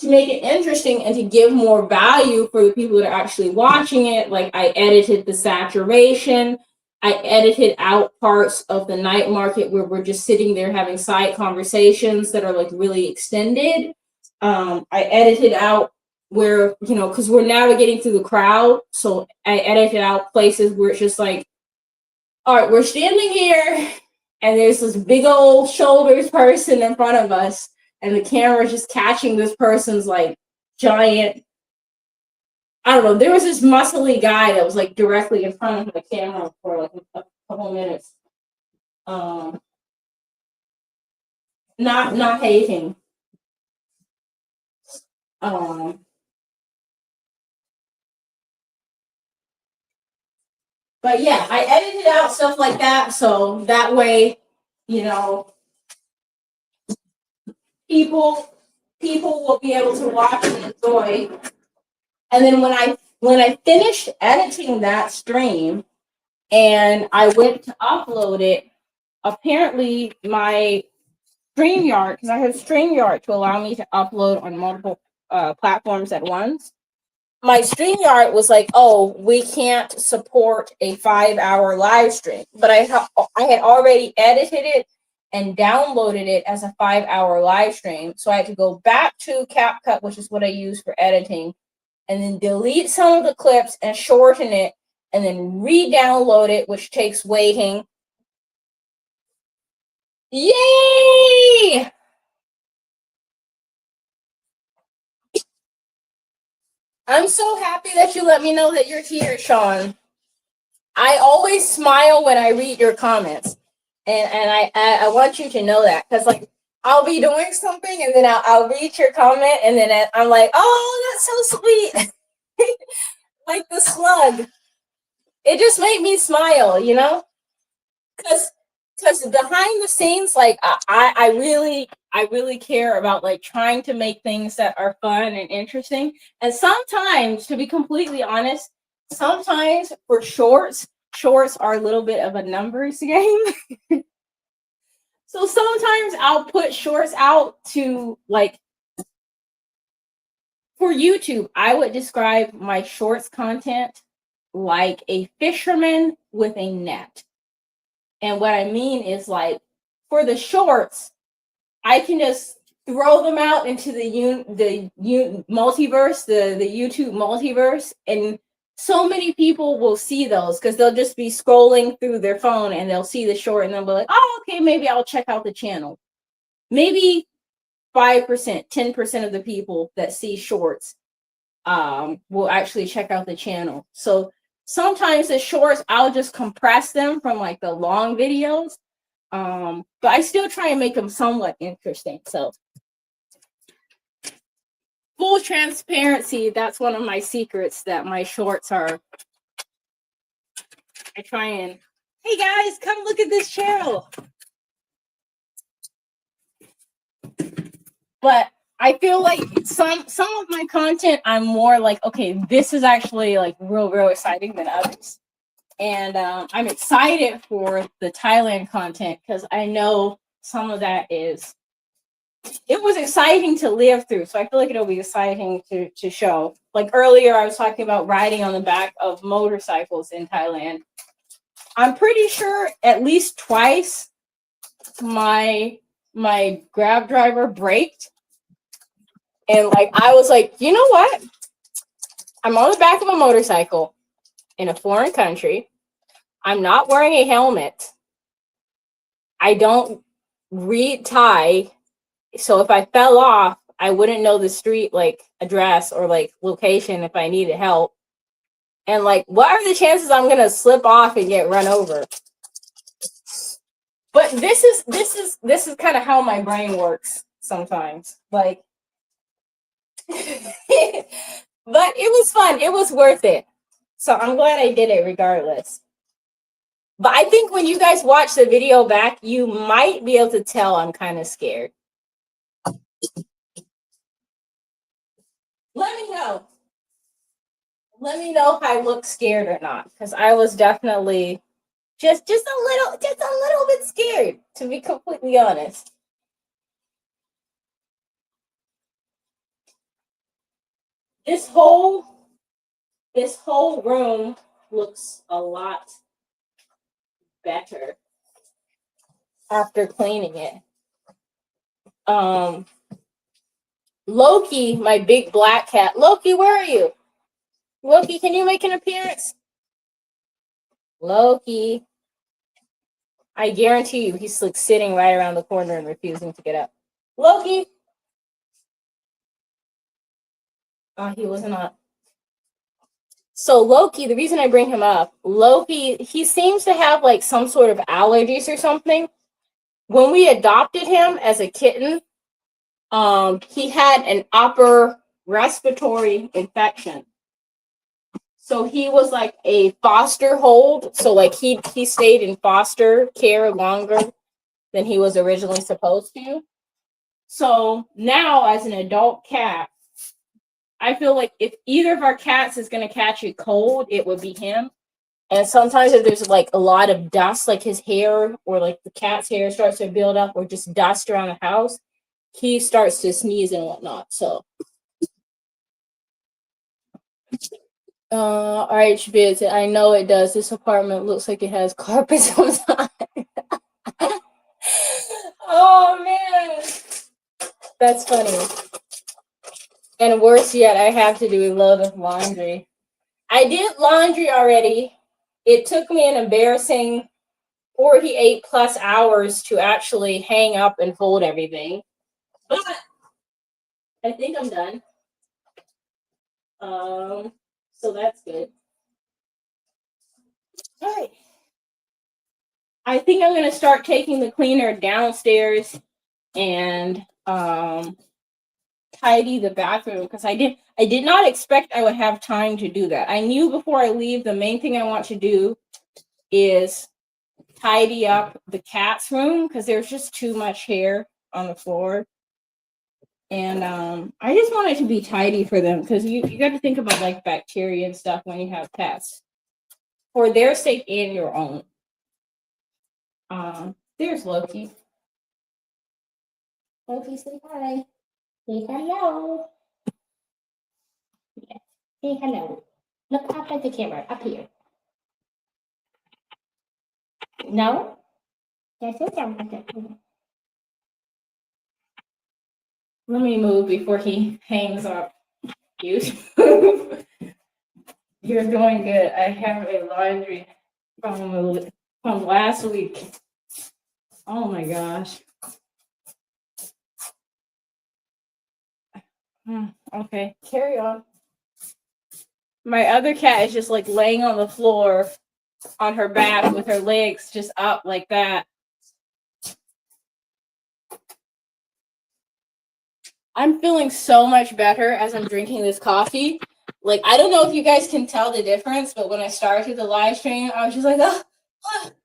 [SPEAKER 1] and to give more value for the people that are actually watching it, like, I edited the saturation. I edited out parts of the night market where we're just sitting there having side conversations that are like really extended. I edited out where, because we're navigating through the crowd. So I edited out places where it's just like, all right, we're standing here and there's this big old shoulders person in front of us, and the camera is just catching this person's like giant, I don't know, there was this muscly guy that was like directly in front of the camera for like a couple minutes. Not hating. But yeah, I edited out stuff like that, so that way, people will be able to watch and enjoy. And then when I finished editing that stream and I went to upload it, apparently my StreamYard, because I have StreamYard to allow me to upload on multiple platforms at once. My StreamYard was like, oh, we can't support a 5-hour live stream. But I had already edited it and downloaded it as a 5-hour live stream. So I had to go back to CapCut, which is what I use for editing, and then delete some of the clips and shorten it and then re-download it, which takes waiting. Yay! I'm so happy that you let me know that you're here, Sean. I always smile when I read your comments, and I want you to know that, because like I'll be doing something and then I'll read your comment and then I'm like, oh, that's so sweet. Like the slug. It just made me smile, you know? Because behind the scenes, like I really care about like trying to make things that are fun and interesting. And sometimes, to be completely honest, sometimes for shorts are a little bit of a numbers game. So sometimes I'll put shorts out to like, for YouTube, I would describe my shorts content like a fisherman with a net. And what I mean is, like, for the shorts, I can just throw them out into the multiverse, the YouTube multiverse, and so many people will see those because they'll just be scrolling through their phone and they'll see the short and they'll be like, oh, okay, maybe I'll check out the channel. Maybe 5%, 10% of the people that see shorts will actually check out the channel. So sometimes the shorts, I'll just compress them from like the long videos. But I still try and make them somewhat interesting. So full transparency, that's one of my secrets, that my shorts are, I try and, hey guys, come look at this channel. But I feel like some of my content, I'm more like, okay, this is actually like real exciting than others. And I'm excited for the Thailand content because I know some of that it was exciting to live through. So I feel like it'll be exciting to show. Like earlier, I was talking about riding on the back of motorcycles in Thailand. I'm pretty sure at least twice my Grab driver braked. And like, I was like, you know what? I'm on the back of a motorcycle in a foreign country. I'm not wearing a helmet. I don't read Thai. So if I fell off, I wouldn't know the street like address or like location if I needed help. And like, what are the chances I'm gonna slip off and get run over? But this is kind of how my brain works sometimes. Like, but it was fun. It was worth it. So I'm glad I did it regardless. But I think when you guys watch the video back, you might be able to tell I'm kind of scared. Let me know. Let me know if I look scared or not, because I was definitely just a little bit scared, to be completely honest. This whole room looks a lot better after cleaning it. Loki, my big black cat. Loki, where are you? Loki, can you make an appearance? Loki. I guarantee you he's like sitting right around the corner and refusing to get up. Loki. He was not. So Loki, the reason I bring him up, Loki, he seems to have like some sort of allergies or something. When we adopted him as a kitten, he had an upper respiratory infection. So he was like a foster hold. So like he stayed in foster care longer than he was originally supposed to. So now as an adult cat, I feel like if either of our cats is going to catch a cold, it would be him. And sometimes if there's like a lot of dust, like his hair or like the cat's hair starts to build up, or just dust around the house, he starts to sneeze and whatnot. So, RH I know it does. This apartment looks like it has carpets on the side. Oh man, that's funny. And worse yet, I have to do a load of laundry. I did laundry already. it took me an embarrassing 48 plus hours to actually hang up and fold everything. But I think I'm done. So that's good. All right. I think I'm gonna start taking the cleaner downstairs and tidy the bathroom because I did not expect I would have time to do that. I knew before I leave the main thing I want to do is tidy up the cat's room because there's just too much hair on the floor. And I just want it to be tidy for them because you got to think about like bacteria and stuff when you have pets for their sake and your own. There's Loki. Loki, say hi. Say hello. Yeah. Say hello. Look up at the camera, up here. No? Yes, sit down at the camera. Let me move before he hangs up. YouTube. You're doing good. I have a laundry from last week. Oh my gosh. Okay, carry on. My other cat is just like laying on the floor on her back with her legs just up like that. I'm feeling so much better as I'm drinking this coffee. Like, I don't know if you guys can tell the difference, but when I started the live stream, I was just like, oh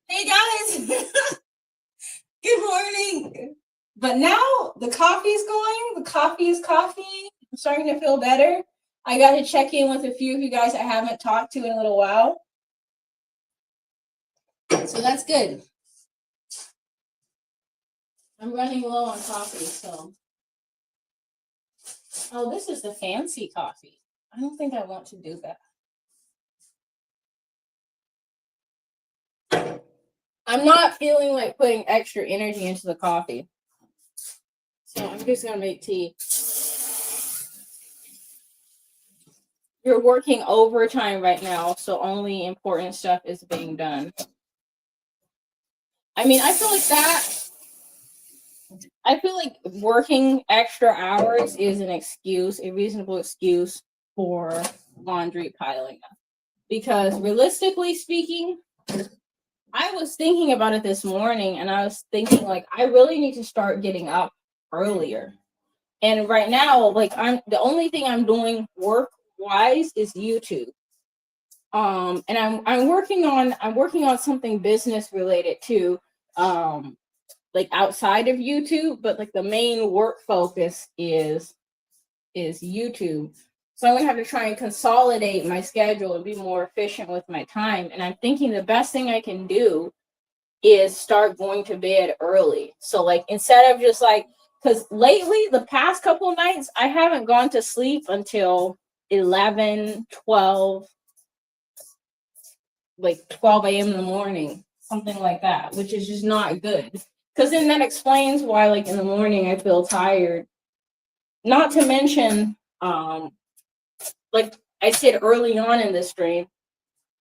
[SPEAKER 1] hey guys, good morning. But now the coffee's going, the coffee is coffee. I'm starting to feel better. I got to check in with a few of you guys I haven't talked to in a little while. So that's good. I'm running low on coffee, so. Oh, this is the fancy coffee. I don't think I want to do that. I'm not feeling like putting extra energy into the coffee. So I'm just gonna make tea. You're working overtime right now, so only important stuff is being done. I mean, I feel like working extra hours is an excuse, a reasonable excuse for laundry piling up. Because realistically speaking, I was thinking about it this morning and I was thinking like I really need to start getting up earlier. And right now, like the only thing I'm doing work wise is YouTube. And I'm working on something business related too. Like outside of YouTube, but like the main work focus is YouTube. So I'm gonna have to try and consolidate my schedule and be more efficient with my time. And I'm thinking the best thing I can do is start going to bed early. So like instead of just like, because lately the past couple of nights I haven't gone to sleep until 11, 12, like 12 a.m. in the morning, something like that, which is just not good. Because then that explains why like in the morning I feel tired. Not to mention, like I said early on in this stream,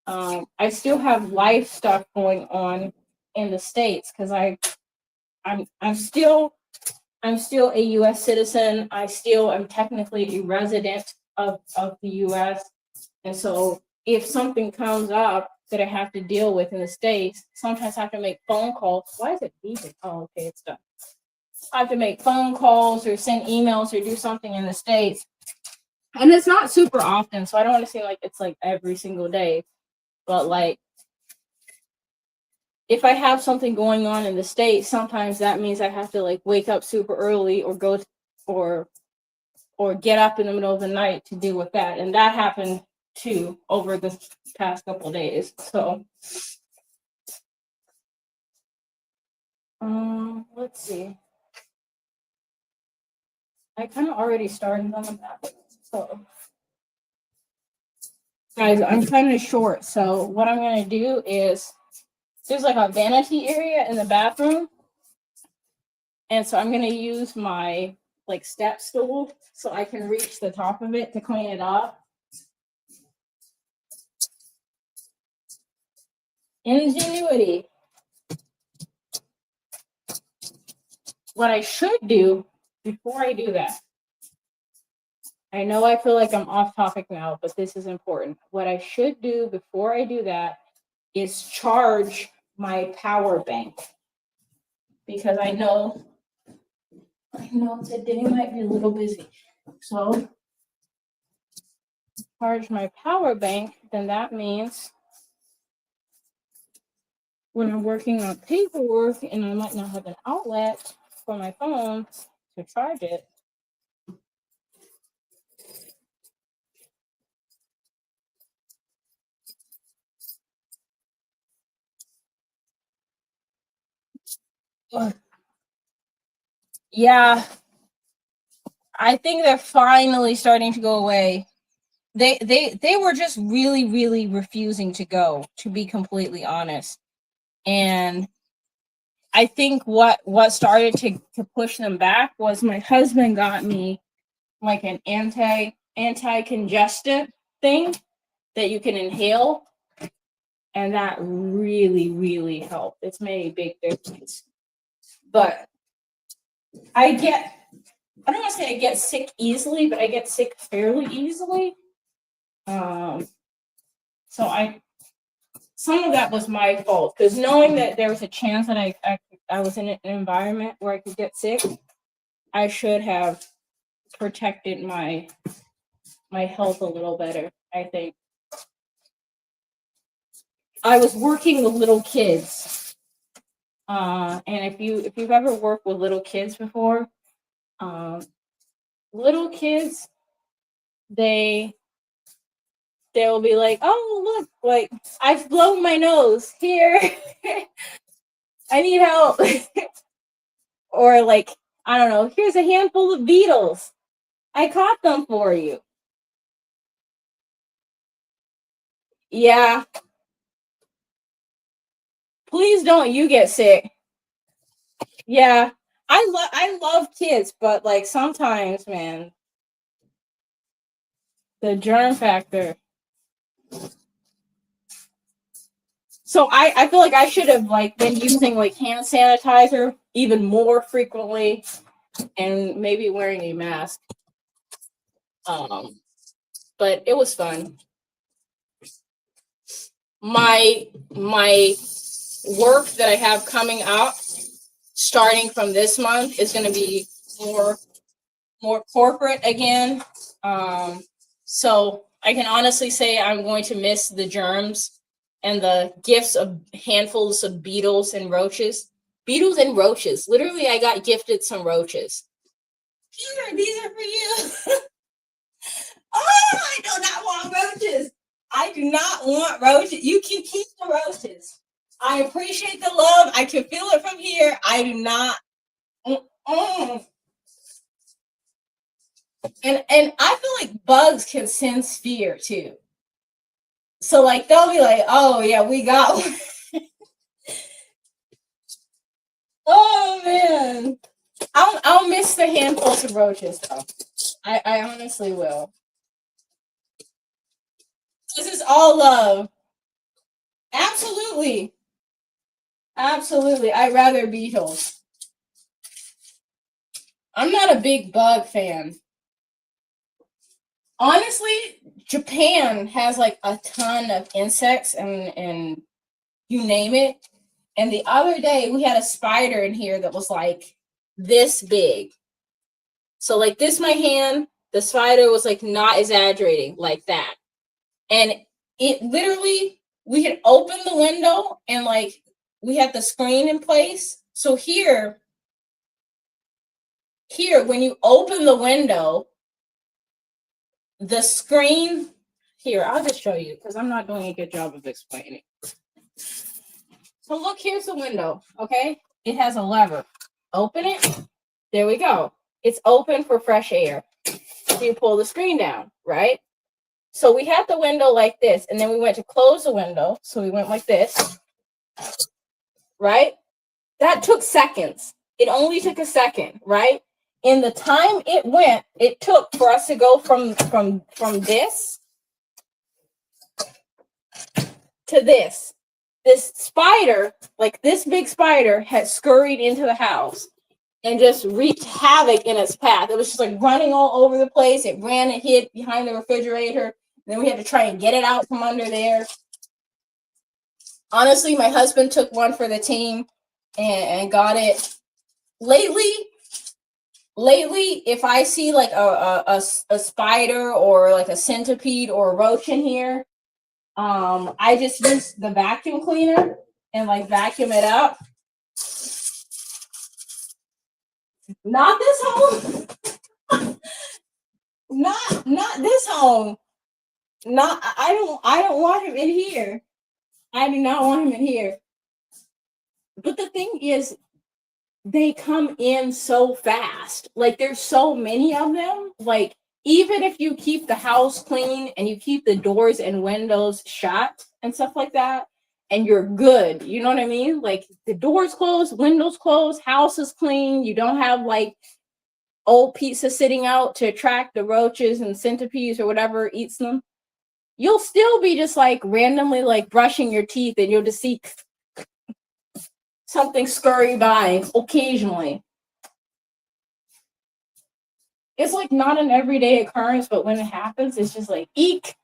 [SPEAKER 1] I still have life stuff going on in the States because I'm still a U.S. citizen. I still am technically a resident of the U.S. And so if something comes up that I have to deal with in the States, sometimes I have to make phone calls. Why is it beeping? Oh, okay, it's done. I have to make phone calls or send emails or do something in the States. And it's not super often, so I don't want to say like it's like every single day. But like if I have something going on in the States, sometimes that means I have to like wake up super early or go or get up in the middle of the night to deal with that. And that happened too over the past couple of days. So let's see. I kind of already started on the back. So guys, I'm kind of short. So what I'm gonna do is there's like a vanity area in the bathroom. And so I'm gonna use my like step stool so I can reach the top of it to clean it up. Ingenuity. What I should do before I do that, I know I feel like I'm off topic now, but this is important. What I should do before I do that is charge my power bank, because I know today might be a little busy. So charge my power bank, then that means when I'm working on paperwork and I might not have an outlet for my phone to charge it. Yeah, I think they're finally starting to go away. They were just really, really refusing to go, to be completely honest. And I think what started to push them back was my husband got me like an anti-congestant thing that you can inhale, and that really, really helped. It's made a big difference. But I don't want to say I get sick easily, but I get sick fairly easily. So some of that was my fault, because knowing that there was a chance that I was in an environment where I could get sick, I should have protected my health a little better, I think. I was working with little kids. And if you've ever worked with little kids before, little kids, they'll be like, oh, look, like, I've blown my nose here. I need help. Or like, I don't know, here's a handful of beetles. I caught them for you. Yeah. Please don't you get sick. Yeah. I love kids, but like sometimes, man, the germ factor. So I feel like I should have like been using like hand sanitizer even more frequently, and maybe wearing a mask. But it was fun. My work that I have coming up starting from this month is going to be more corporate again. So I can honestly say I'm going to miss the germs and the gifts of handfuls of beetles and roaches. Beetles and roaches. Literally, I got gifted some roaches. Here, these are for you. Oh, I do not want roaches. I do not want roaches. You can keep the roaches. I appreciate the love. I can feel it from here. I do not. And I feel like bugs can sense fear too. So like they'll be like, oh yeah, we got one. Oh man. I'll miss the handfuls of roaches though. I honestly will. This is all love. Absolutely. Absolutely. I'd rather beetles. I'm not a big bug fan. Honestly, Japan has like a ton of insects and you name it. And the other day we had a spider in here that was like this big. So like this my hand, the spider was like not exaggerating, like that. And it literally, we had opened the window and like we had the screen in place. So here when you open the window, the screen here, I'll just show you because I'm not doing a good job of explaining. So look, here's the window, okay? It has a lever. Open it. There we go. It's open for fresh air. So you pull the screen down, right? So we had the window like this, and then we went to close the window. So we went like this, right? That took seconds. It only took a second, right? In the time it took for us to go from this to this. this spider, like this big spider, had scurried into the house and just wreaked havoc in its path. It was just like running all over the place. It ran and hid behind the refrigerator. Then we had to try and get it out from under there. Honestly, my husband took one for the team and got it. Lately, if I see like a spider or like a centipede or a roach in here, I just use the vacuum cleaner and like vacuum it up. Not this home. not this home. Not I don't want him in here. I do not want him in here. But the thing is, they come in so fast. Like there's so many of them. Like even if you keep the house clean and you keep the doors and windows shut and stuff like that, and you're good, you know what I mean? Like the doors closed, windows closed, house is clean. You don't have like old pizza sitting out to attract the roaches and centipedes or whatever eats them. You'll still be just like randomly like brushing your teeth and you'll just see something scurry by occasionally. It's like not an everyday occurrence, but when it happens, it's just like eek.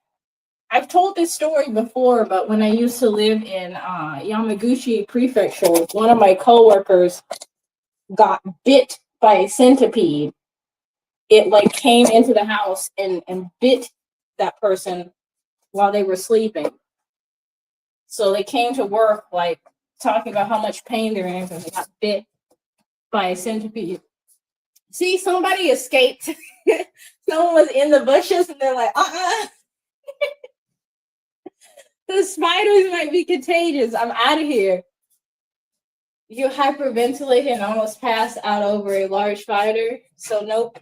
[SPEAKER 1] I've told this story before, but when I used to live in Yamaguchi Prefecture, one of my coworkers got bit by a centipede. It like came into the house and bit that person while they were sleeping. So they came to work like talking about how much pain they're in because they got bit by a centipede. See, somebody escaped. Someone was in the bushes and they're like, the spiders might be contagious. I'm out of here. You hyperventilated and almost passed out over a large spider. So nope.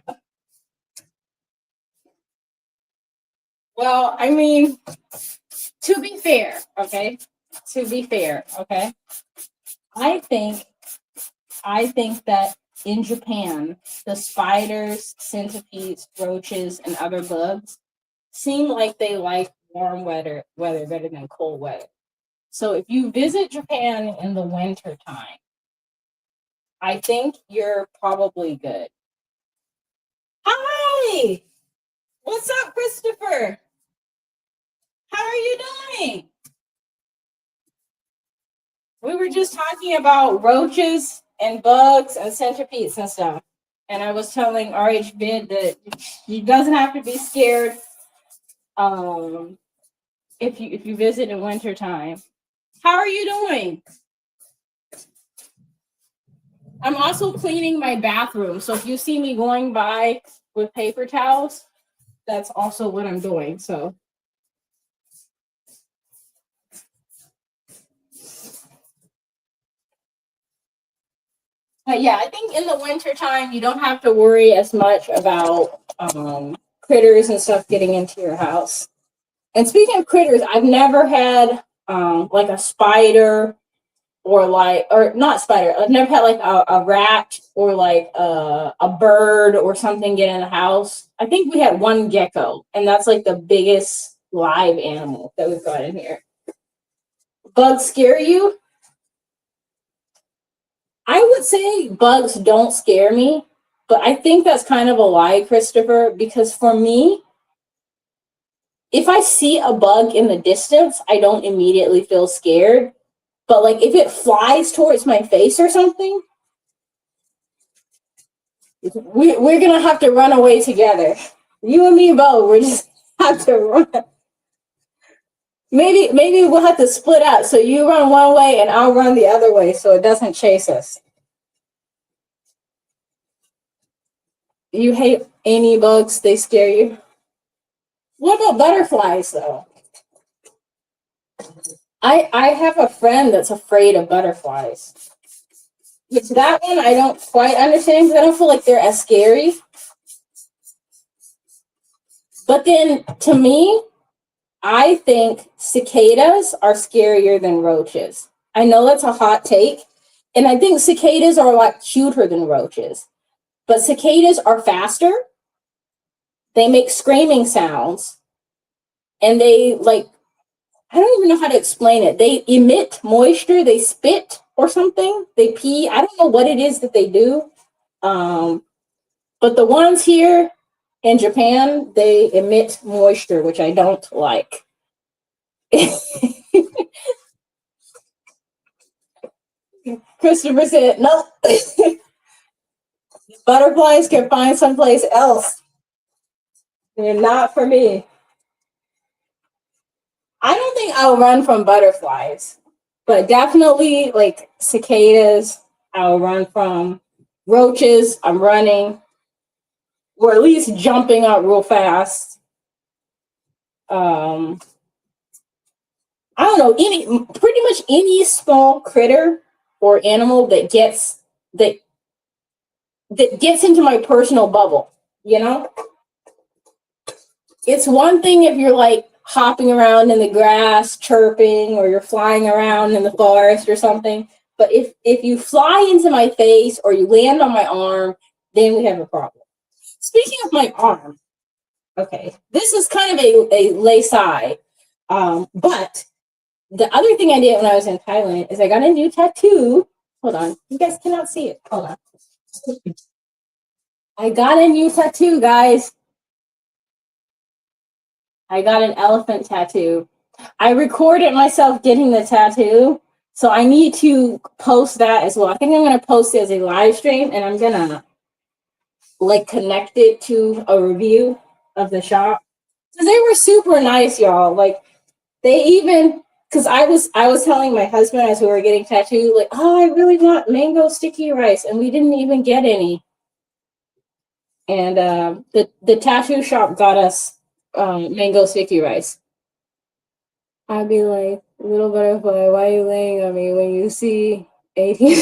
[SPEAKER 1] Well, I mean, to be fair, okay? I think that in Japan, the spiders, centipedes, roaches, and other bugs seem like they like warm weather better than cold weather. So if you visit Japan in the winter time, I think you're probably good. Hi! What's up, Christopher? How are you doing? We were just talking about roaches and bugs and centipedes and stuff. And I was telling RH Bid that he doesn't have to be scared if you visit in wintertime. How are you doing? I'm also cleaning my bathroom. So if you see me going by with paper towels, that's also what I'm doing. So but yeah, I think in the wintertime you don't have to worry as much about critters and stuff getting into your house. And speaking of critters, I've never had like a spider or not spider. I've never had like a rat or like a bird or something get in the house. I think we had one gecko, and that's like the biggest live animal that we've got in here. Bugs scare you? I would say bugs don't scare me, but I think that's kind of a lie, Christopher, because for me, if I see a bug in the distance, I don't immediately feel scared. But like if it flies towards my face or something, we're gonna have to run away together. You and me both. We just have to run. Maybe we'll have to split up. So you run one way and I'll run the other way, so it doesn't chase us. You hate any bugs? They scare you? What about butterflies, though? I have a friend that's afraid of butterflies. Which that one I don't quite understand because I don't feel like they're as scary. But then to me, I think cicadas are scarier than roaches. I know that's a hot take. And I think cicadas are a lot cuter than roaches. But cicadas are faster. They make screaming sounds. And they like I don't even know how to explain it. They emit moisture, they spit or something, they pee. I don't know what it is that they do. Um, but the ones here in Japan, they emit moisture, which I don't like. Christopher said, no, butterflies can find someplace else. They're not for me. I don't think I'll run from butterflies, but definitely like cicadas, I'll run from roaches. I'm running, or at least jumping up real fast. Um, I don't know, pretty much any small critter or animal that that gets into my personal bubble, you know? It's one thing if you're like hopping around in the grass, chirping, or you're flying around in the forest or something. But if you fly into my face or you land on my arm, then we have a problem. Speaking of my arm, okay, this is kind of a lay side. But the other thing I did when I was in Thailand is I got a new tattoo. Hold on, you guys cannot see it. Hold on. I got a new tattoo, guys. I got an elephant tattoo. I recorded myself getting the tattoo, so I need to post that as well. I think I'm gonna post it as a live stream, and I'm gonna like connect it to a review of the shop. Cause they were super nice, y'all. Like they even, cause I was telling my husband as we were getting tattooed, like, oh, I really want mango sticky rice, and we didn't even get any. And the tattoo shop got us mango sticky rice. I'd be like, little butterfly, why are you laying on me when you see 18?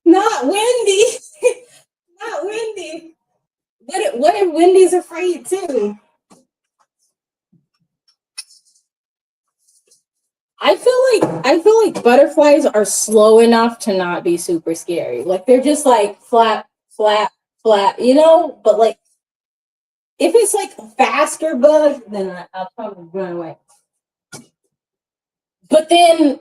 [SPEAKER 1] Not Wendy. Not Wendy. What if Wendy's afraid too? I feel like butterflies are slow enough to not be super scary. Like they're just like flap, flap, flap, you know? But like if it's like a faster bug, then I'll probably run away. But then,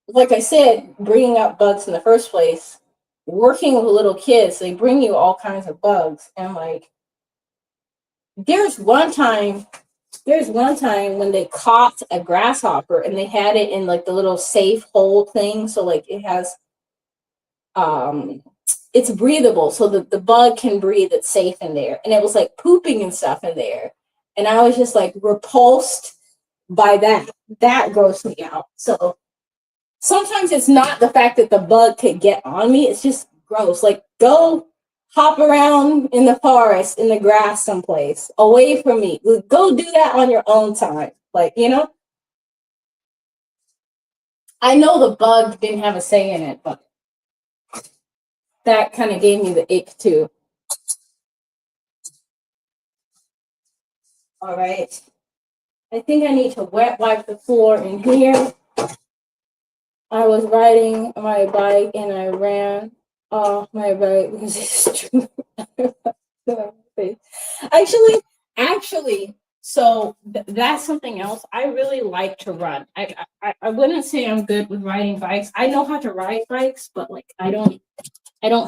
[SPEAKER 1] like I said, bringing up bugs in the first place, working with little kids, they bring you all kinds of bugs. And like, there's one time, there's one time when they caught a grasshopper and they had it in like the little safe hole thing. So like it has, um, it's breathable, so that the bug can breathe. It's safe in there, and it was like pooping and stuff in there, and I was just like repulsed by that. That grossed me out. So sometimes it's not the fact that the bug could get on me, it's just gross. Like go hop around in the forest, in the grass someplace, away from me. Go do that on your own time. Like, you know, I know the bug didn't have a say in it, but that kind of gave me the ick too. All right. I think I need to wet wipe the floor in here. I was riding my bike and I ran off my bike because it's true. actually, actually, so that's something else. I really like to run. I wouldn't say I'm good with riding bikes. I know how to ride bikes, but like I don't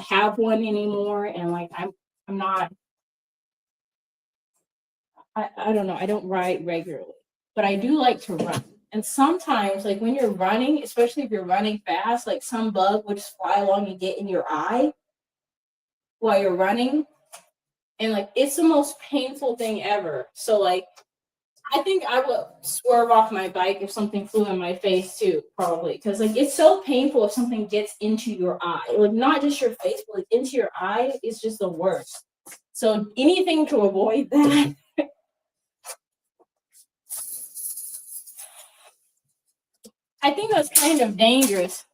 [SPEAKER 1] have one anymore, and like I'm not. I don't know. I don't ride regularly, but I do like to run. And sometimes, like when you're running, especially if you're running fast, like some bug would just fly along and get in your eye while you're running. And like it's the most painful thing ever. So like I think I would swerve off my bike if something flew in my face too, probably. Because like it's so painful if something gets into your eye. Like not just your face, but like into your eye is just the worst. So anything to avoid that. I think that's kind of dangerous.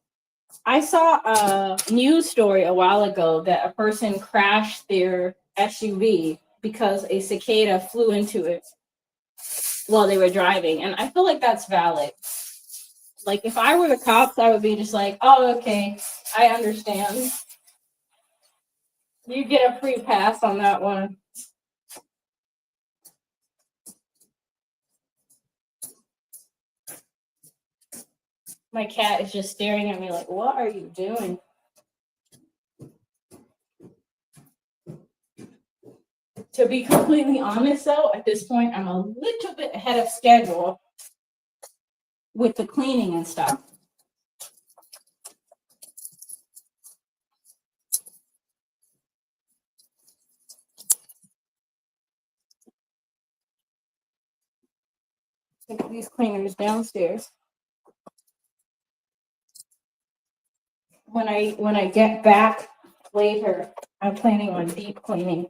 [SPEAKER 1] I saw a news story a while ago that a person crashed their SUV because a cicada flew into it while they were driving. And I feel like that's valid. Like if I were the cops, I would be just like, oh, okay, I understand. You get a free pass on that one. My cat is just staring at me like, what are you doing? To be completely honest, though, at this point, I'm a little bit ahead of schedule with the cleaning and stuff. Take these cleaners downstairs. When I get back later, I'm planning on deep cleaning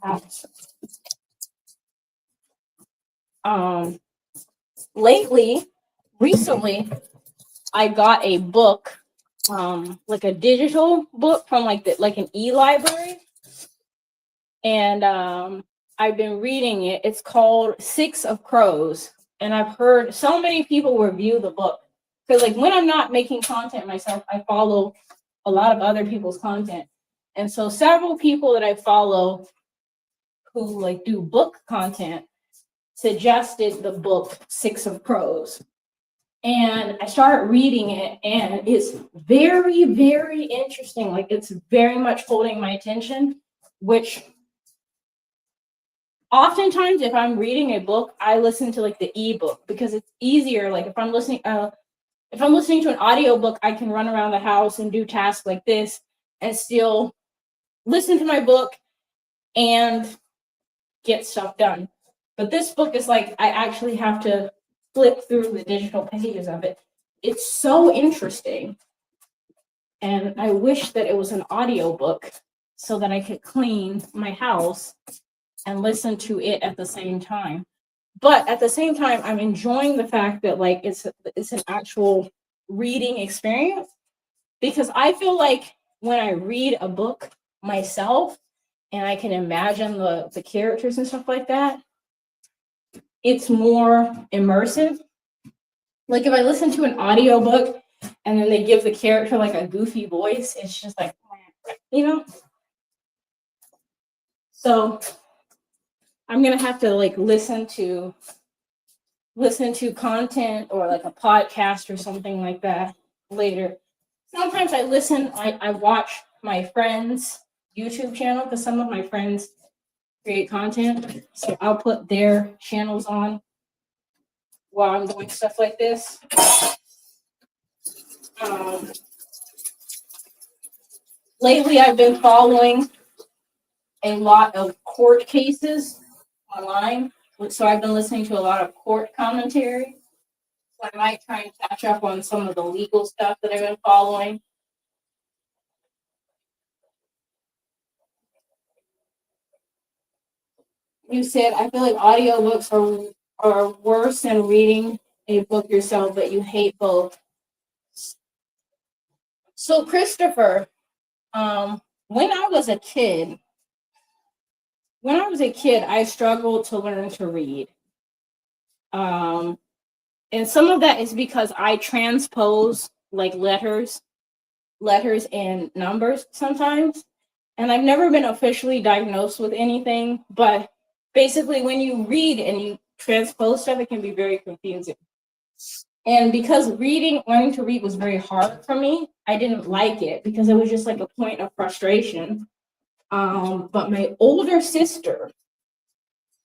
[SPEAKER 1] house. Recently, I got a book, like a digital book from like an e-library, and I've been reading it. It's called Six of Crows, and I've heard so many people review the book because, like, when I'm not making content myself, I follow a lot of other people's content, and so several people that I follow who like do book content suggested the book Six of Crows. And I started reading it, and it's very, very interesting. Like, it's very much holding my attention, which oftentimes if I'm reading a book, I listen to like the ebook because it's easier. Like if I'm listening to an audiobook, I can run around the house and do tasks like this and still listen to my book and get stuff done. But this book is like, I actually have to flip through the digital pages of it. It's so interesting. And I wish that it was an audiobook so that I could clean my house and listen to it at the same time. But at the same time, I'm enjoying the fact that like it's an actual reading experience, because I feel like when I read a book myself and I can imagine the characters and stuff like that, it's more immersive. Like if I listen to an audiobook and then they give the character like a goofy voice, it's just like, you know? So I'm gonna have to like listen to content or like a podcast or something like that later. Sometimes I watch my friends' YouTube channel because some of my friends create content. So I'll put their channels on while I'm doing stuff like this. Lately, I've been following a lot of court cases online. So I've been listening to a lot of court commentary. So I might try and catch up on some of the legal stuff that I've been following. You said, I feel like audiobooks are worse than reading a book yourself, but you hate both. So Christopher, when I was a kid, I struggled to learn to read. And some of that is because I transpose like letters and numbers sometimes. And I've never been officially diagnosed with anything, but basically when you read and you transpose stuff, it can be very confusing. And because learning to read was very hard for me, I didn't like it because it was just like a point of frustration. But my older sister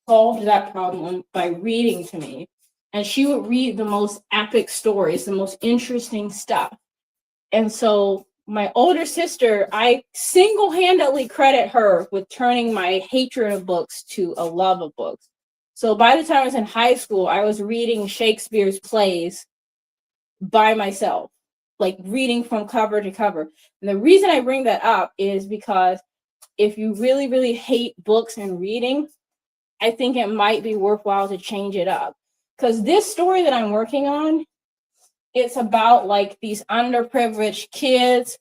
[SPEAKER 1] solved that problem by reading to me. And she would read the most epic stories, the most interesting stuff. And so my older sister, I single-handedly credit her with turning my hatred of books to a love of books. So by the time I was in high school, I was reading Shakespeare's plays by myself, like reading from cover to cover. And the reason I bring that up is because if you really, really hate books and reading, I think it might be worthwhile to change it up. Because this story that I'm working on, it's about like these underprivileged kids.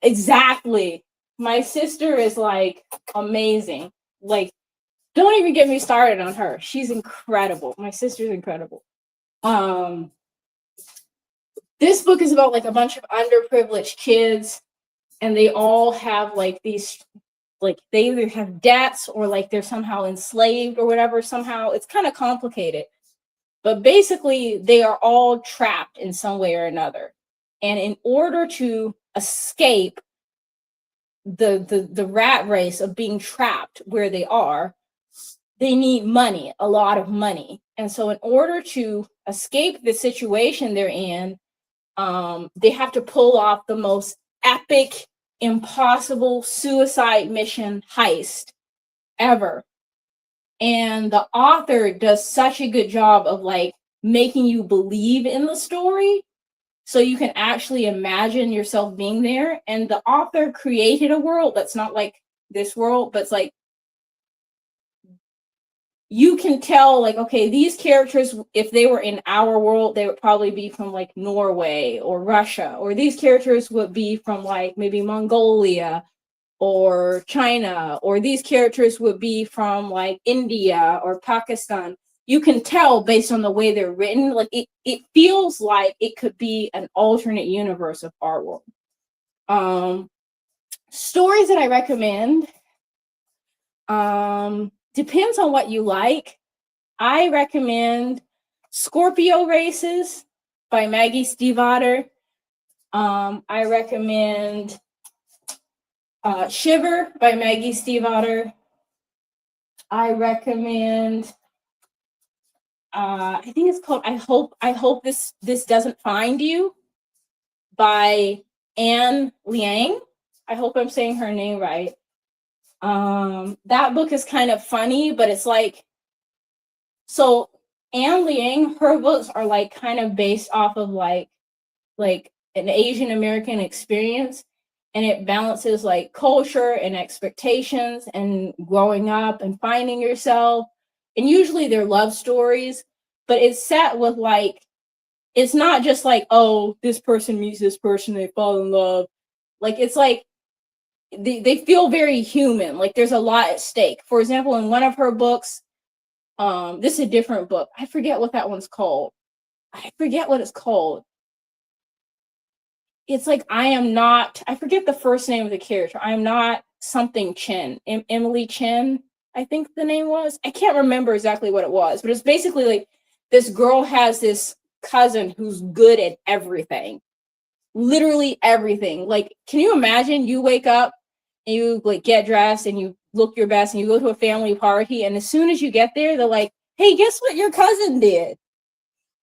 [SPEAKER 1] Exactly. My sister is like amazing. Like, don't even get me started on her. She's incredible. My sister's incredible. This book is about like a bunch of underprivileged kids, and they all have like these, like they either have debts or like they're somehow enslaved or whatever. Somehow it's kind of complicated. But basically, they are all trapped in some way or another. And in order to escape the rat race of being trapped where they are, they need money, a lot of money. And so in order to escape the situation they're in, they have to pull off the most epic, impossible suicide mission heist ever. And the author does such a good job of like making you believe in the story so you can actually imagine yourself being there. And the author created a world that's not like this world, but it's like you can tell, like, okay, these characters, if they were in our world, they would probably be from like Norway or Russia, or these characters would be from like maybe Mongolia or China, or these characters would be from like India or Pakistan. You can tell based on the way they're written, like it feels like it could be an alternate universe of our world. Stories that I recommend, depends on what you like. I recommend Scorpio Races by Maggie Stiefvater. I recommend Shiver by Maggie Stiefvater. I recommend I think it's called I hope this doesn't find you by Anne Liang. I hope I'm saying her name right. That book is kind of funny, but it's like, so Anne Liang, her books are like kind of based off of like an Asian American experience, and it balances like culture and expectations and growing up and finding yourself. And usually they're love stories, but it's set with like, it's not just like, oh, this person meets this person, they fall in love. Like, it's like they feel very human. Like there's a lot at stake. For example, in one of her books, this is a different book. I forget what that one's called. I forget what it's called. It's like, I forget the first name of the character. I am not something Chen. Emily Chen, I think the name was. I can't remember exactly what it was, but it's basically like this girl has this cousin who's good at everything. Literally everything. Like, can you imagine you wake up and you like get dressed and you look your best and you go to a family party, and as soon as you get there, they're like, hey, guess what your cousin did?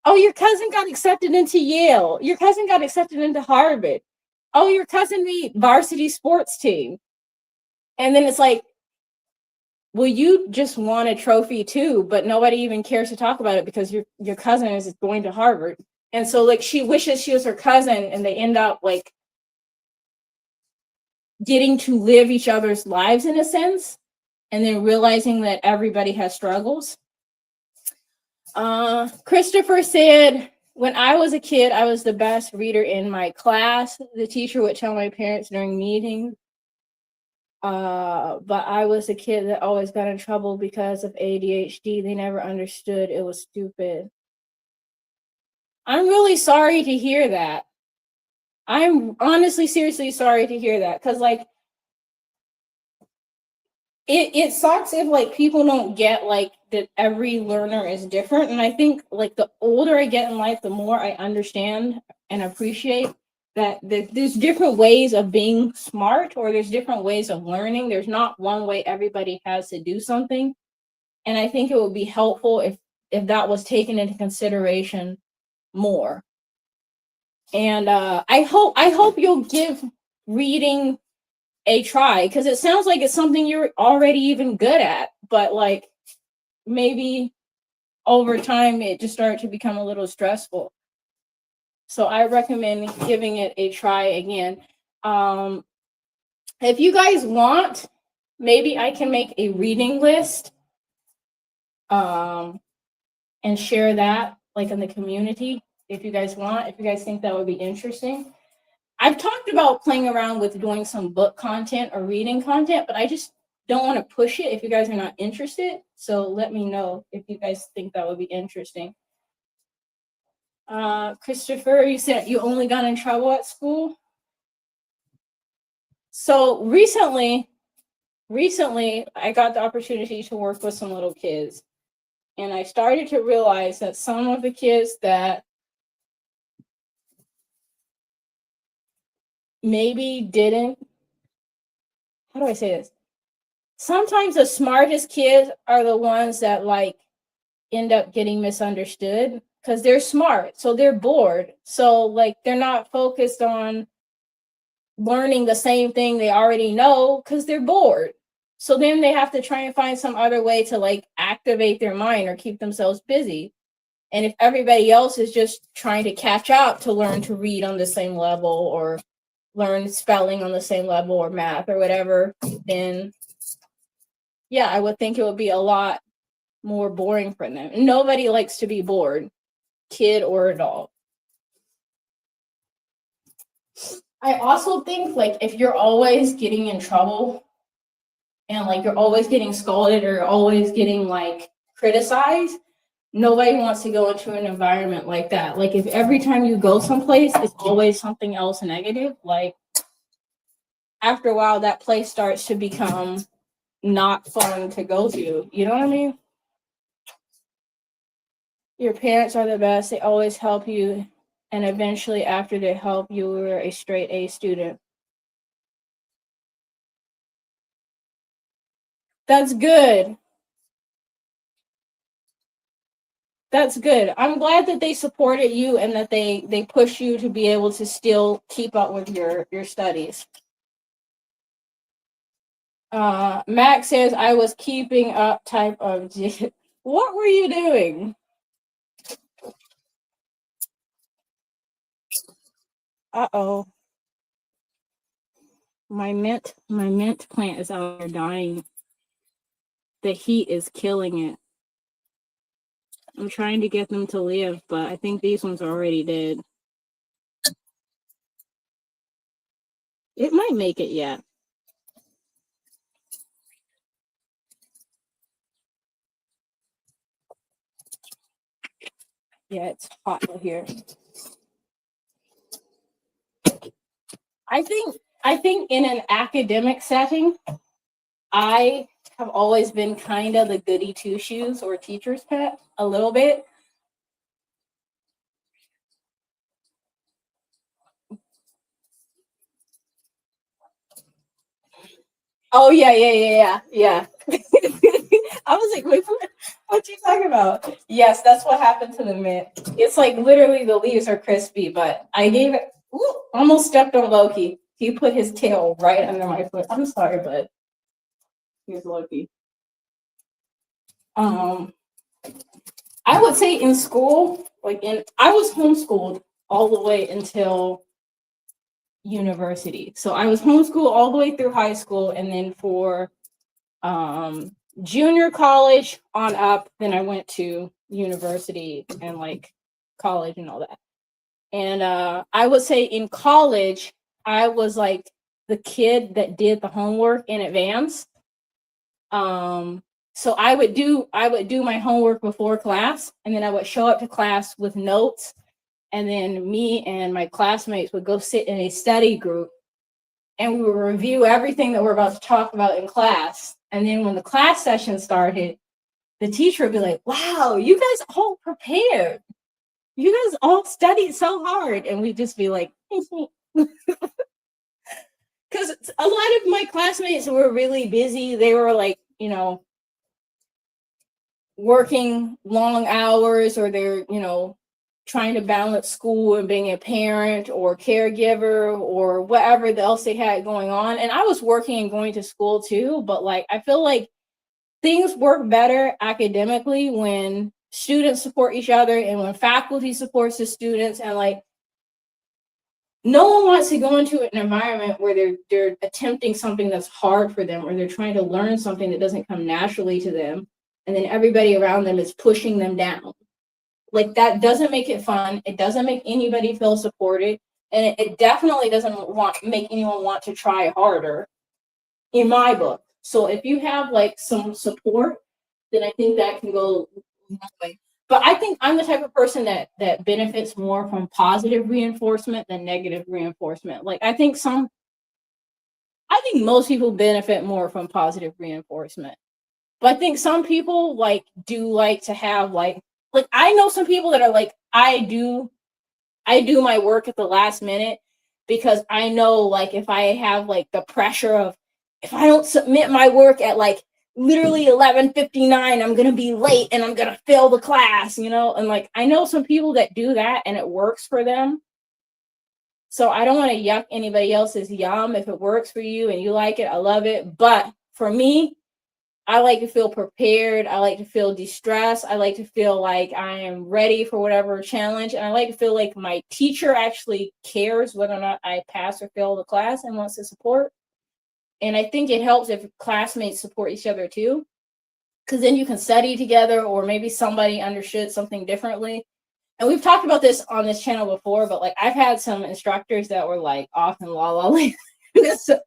[SPEAKER 1] Oh, your cousin got accepted into Yale. Your cousin got accepted into Harvard. Oh, your cousin made varsity sports team. And then it's like, well, you just won a trophy too, but nobody even cares to talk about it because your cousin is going to Harvard. And so like she wishes she was her cousin, and they end up like getting to live each other's lives in a sense, and then realizing that everybody has struggles. Christopher said, when I was a kid, I was the best reader in my class. The teacher would tell my parents during meetings. But I was a kid that always got in trouble because of ADHD. They never understood. It was stupid. I'm really sorry to hear that. I'm honestly, seriously sorry to hear that. Because, like, it sucks if, like, people don't get, like, that every learner is different. And I think, like, the older I get in life, the more I understand and appreciate that there's different ways of being smart, or there's different ways of learning. There's not one way everybody has to do something. And I think it would be helpful if that was taken into consideration more. And I hope you'll give reading a try, because it sounds like it's something you're already even good at, but like maybe over time it just started to become a little stressful. So I recommend giving it a try again. If you guys want, maybe I can make a reading list and share that like in the community if you guys want, if you guys think that would be interesting. I've talked about playing around with doing some book content or reading content, but I just don't want to push it if you guys are not interested. So let me know if you guys think that would be interesting. Christopher, you said you only got in trouble at school. So recently I got the opportunity to work with some little kids. And I started to realize that some of the kids that maybe didn't, how do I say this? Sometimes the smartest kids are the ones that like end up getting misunderstood because they're smart. So they're bored. So like they're not focused on learning the same thing they already know because they're bored. So then they have to try and find some other way to like activate their mind or keep themselves busy. And if everybody else is just trying to catch up to learn to read on the same level or learn spelling on the same level or math or whatever, then yeah, I would think it would be a lot more boring for them. Nobody likes to be bored, kid or adult. I also think like if you're always getting in trouble and like you're always getting scolded or always getting like criticized, nobody wants to go into an environment like that. Like if every time you go someplace it's always something else negative, like after a while that place starts to become not fun to go to. You know what I mean? Your parents are the best. They always help you. And eventually after they help you, you're a straight A student. That's good. That's good. I'm glad that they supported you and that they push you to be able to still keep up with your studies. Max says I was keeping up type of what were you doing? Uh-oh. My mint plant is out there dying. The heat is killing it. I'm trying to get them to live, but I think these ones are already dead. It might make it yet. Yeah, it's hot here. I think in an academic setting, I have always been kind of the goody two shoes or teacher's pet a little bit. Oh yeah. I was like, wait, what you talking about? Yes, that's what happened to the mint. It's like literally the leaves are crispy, but I gave it almost stepped on Loki. He put his tail right under my foot. I'm sorry, but here's Loki. I would say in school, I was homeschooled all the way until university. So I was homeschooled all the way through high school, and then for junior college on up, then I went to university and like college and all that. And I would say in college, I was like the kid that did the homework in advance. So I would do my homework before class, and then I would show up to class with notes, and then me and my classmates would go sit in a study group and we would review everything that we're about to talk about in class. And then when the class session started, the teacher would be like, wow, you guys all prepared. You guys all studied so hard. And we'd just be like, because a lot of my classmates were really busy. They were like, working long hours, or they're, trying to balance school and being a parent or caregiver or whatever else they had going on. And I was working and going to school too, but like I feel like things work better academically when students support each other and when faculty supports the students, and like no one wants to go into an environment where they're attempting something that's hard for them, or they're trying to learn something that doesn't come naturally to them, and then everybody around them is pushing them down. Like that doesn't make it fun. It doesn't make anybody feel supported, and it definitely doesn't make anyone want to try harder, in my book. So if you have like some support, then I think that can go a long way. But I think I'm the type of person that benefits more from positive reinforcement than negative reinforcement. Like I think most people benefit more from positive reinforcement. But I think some people like do like to have like I know some people that are like, I do my work at the last minute because I know like if I have like the pressure of if I don't submit my work at like literally 11:59, I'm gonna be late and I'm gonna fail the class, you know? And like I know some people that do that and it works for them. So I don't want to yuck anybody else's yum. If it works for you and you like it, I love it. But for me, I like to feel prepared. I like to feel de-stressed. I like to feel like I am ready for whatever challenge. And I like to feel like my teacher actually cares whether or not I pass or fail the class and wants to support. And I think it helps if classmates support each other too, because then you can study together, or maybe somebody understood something differently. And we've talked about this on this channel before, but like I've had some instructors that were like off in la la land. so,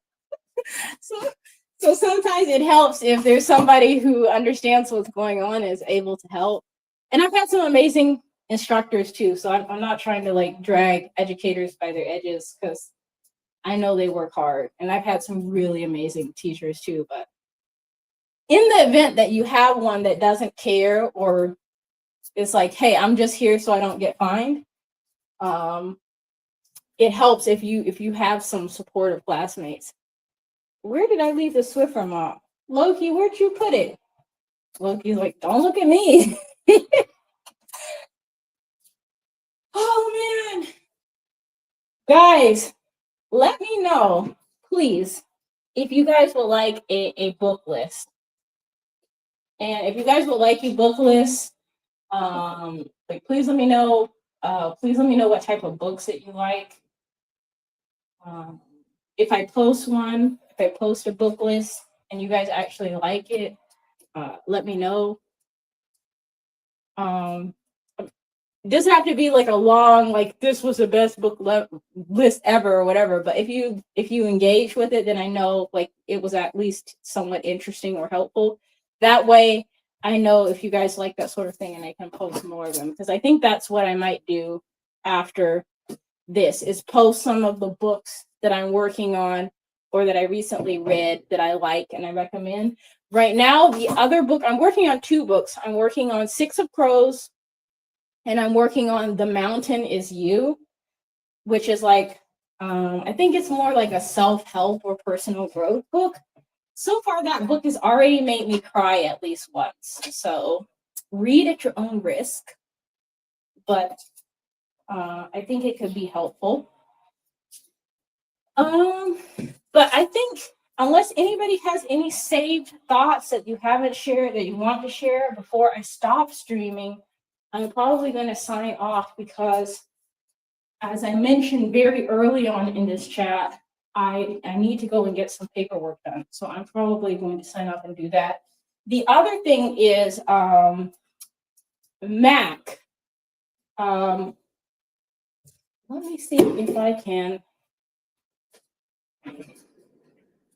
[SPEAKER 1] so sometimes it helps if there's somebody who understands what's going on and is able to help. And I've had some amazing instructors too. So I'm not trying to like drag educators by their edges because I know they work hard. And I've had some really amazing teachers too. But in the event that you have one that doesn't care, or it's like, hey, I'm just here so I don't get fined. It helps if you have some supportive classmates. Where did I leave the Swiffer mop? Loki, where'd you put it? Loki's like, don't look at me. Oh man. Guys, let me know, please, if you guys would like a book list. And if you guys would like a book list, like please let me know. Please let me know what type of books that you like. If I post a book list and you guys actually like it, let me know. It doesn't have to be like a long, like this was the best book list ever or whatever. But if you engage with it, then I know like it was at least somewhat interesting or helpful. That way, I know if you guys like that sort of thing, and I can post more of them, because I think that's what I might do after this is post some of the books that I'm working on or that I recently read that I like and I recommend. Right now, the other book, I'm working on 2 books. I'm working on Six of Crows and I'm working on The Mountain Is You, which is like, I think it's more like a self-help or personal growth book. So far, that book has already made me cry at least once. So read at your own risk. But I think it could be helpful. But I think unless anybody has any saved thoughts that you haven't shared that you want to share before I stop streaming, I'm probably going to sign off because, as I mentioned very early on in this chat, I need to go and get some paperwork done. So I'm probably going to sign off and do that. The other thing is Mac. Let me see if I can.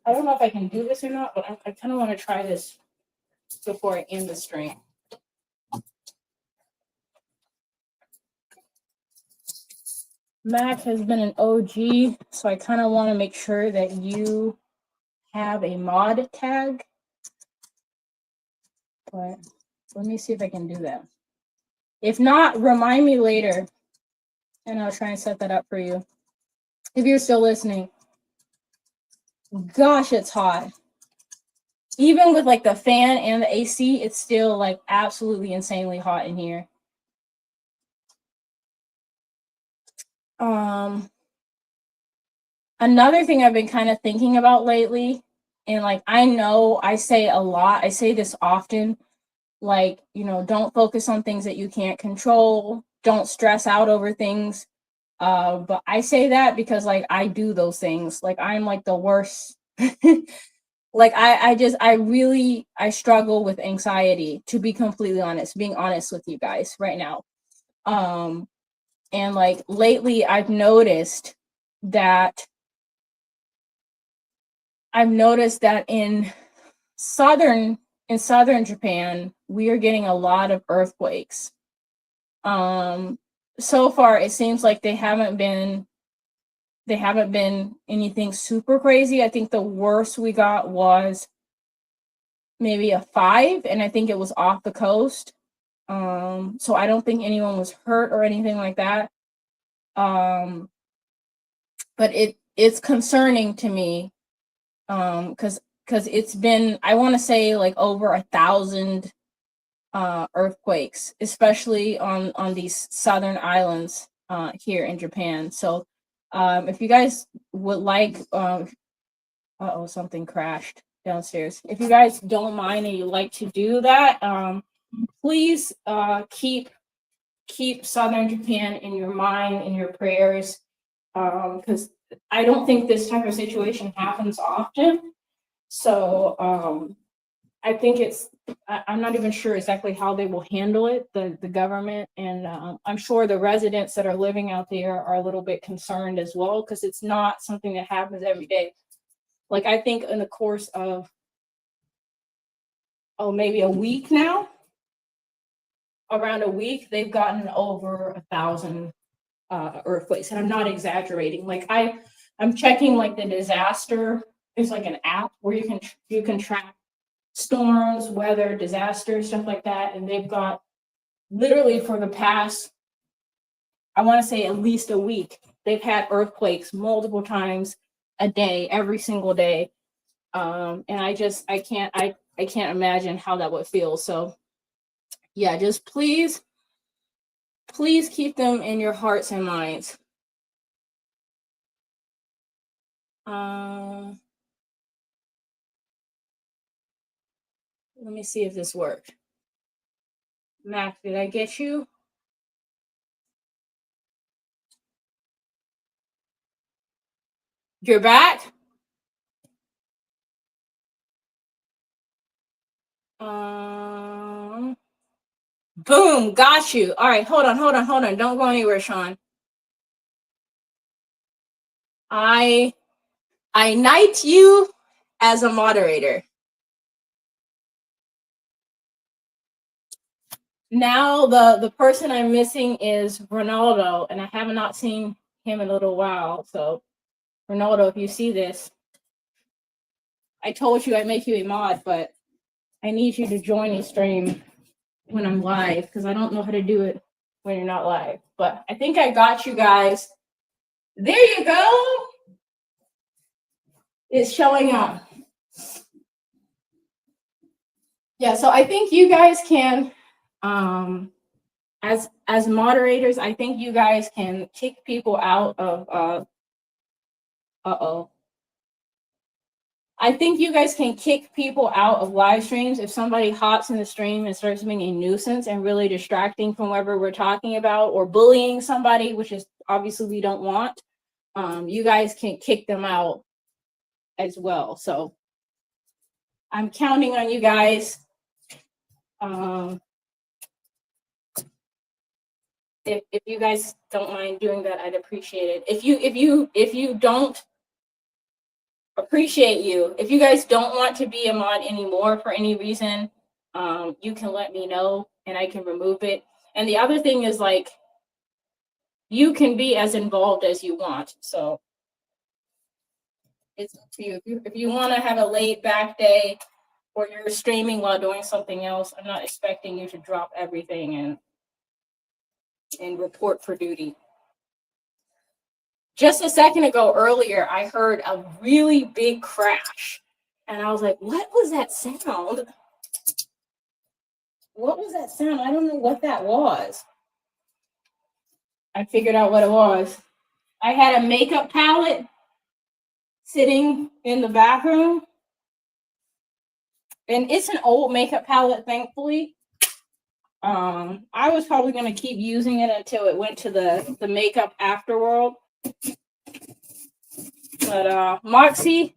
[SPEAKER 1] I don't know if I can do this or not, but I kind of want to try this before I end the stream. Mac has been an OG, so I kind of want to make sure that you have a mod tag. But let me see if I can do that. If not, remind me later, and I'll try and set that up for you. If you're still listening. Gosh, it's hot. Even with like the fan and the AC, it's still like absolutely insanely hot in here. Another thing I've been kind of thinking about lately, and like I know I say a lot, I say this often, like, you know, don't focus on things that you can't control, don't stress out over things. But I say that because like I do those things. Like I'm like the worst. Like I struggle with anxiety, to be completely honest, being honest with you guys right now. And like lately I've noticed that in southern Japan, we are getting a lot of earthquakes. So far it seems like they haven't been anything super crazy. I think the worst we got was maybe a 5, and I think it was off the coast. So I don't think anyone was hurt or anything like that. But it's concerning to me, because it's been, I want to say, like over 1,000 earthquakes, especially on these southern islands here in Japan. So if you guys would like, something crashed downstairs. If you guys don't mind and you like to do that, please keep southern Japan in your mind, in your prayers, because I don't think this type of situation happens often. So I think I'm not even sure exactly how they will handle it, the government, and I'm sure the residents that are living out there are a little bit concerned as well, because it's not something that happens every day. Like, I think in the course of maybe a week now, around a week, they've gotten over 1,000 earthquakes, and I'm not exaggerating. Like, I'm checking like the disaster. There's like an app where you can track storms, weather, disasters, stuff like that, and they've got, literally for the past, I want to say at least a week, they've had earthquakes multiple times a day, every single day. And I can't imagine how that would feel. So yeah, just please keep them in your hearts and minds. Let me see if this worked. Mac, did I get you? You're back? Boom, got you. All right, hold on. Don't go anywhere, Sean. I knight you as a moderator. Now the person I'm missing is Ronaldo, and I have not seen him in a little while. So Ronaldo, if you see this, I told you I'd make you a mod, but I need you to join the stream when I'm live, because I don't know how to do it when you're not live. But I think I got you guys. There you go. It's showing up. Yeah, so I think you guys can, as moderators, I think you guys can kick people out of I think you guys can kick people out of live streams if somebody hops in the stream and starts being a nuisance and really distracting from whatever we're talking about, or bullying somebody, which is obviously we don't want. You guys can kick them out as well. So I'm counting on you guys. If you guys don't mind doing that, I'd appreciate it. If you don't appreciate you, if you guys don't want to be a mod anymore for any reason, you can let me know and I can remove it. And the other thing is, like, you can be as involved as you want. So it's up to you. If you want to have a laid back day, or you're streaming while doing something else, I'm not expecting you to drop everything and report for duty. Just a second ago, earlier, I heard a really big crash, and I was like, what was that sound? What was that sound? I don't know what that was. I figured out what it was. I had a makeup palette sitting in the bathroom, and it's an old makeup palette, thankfully. I was probably going to keep using it until it went to the makeup afterworld. But Moxie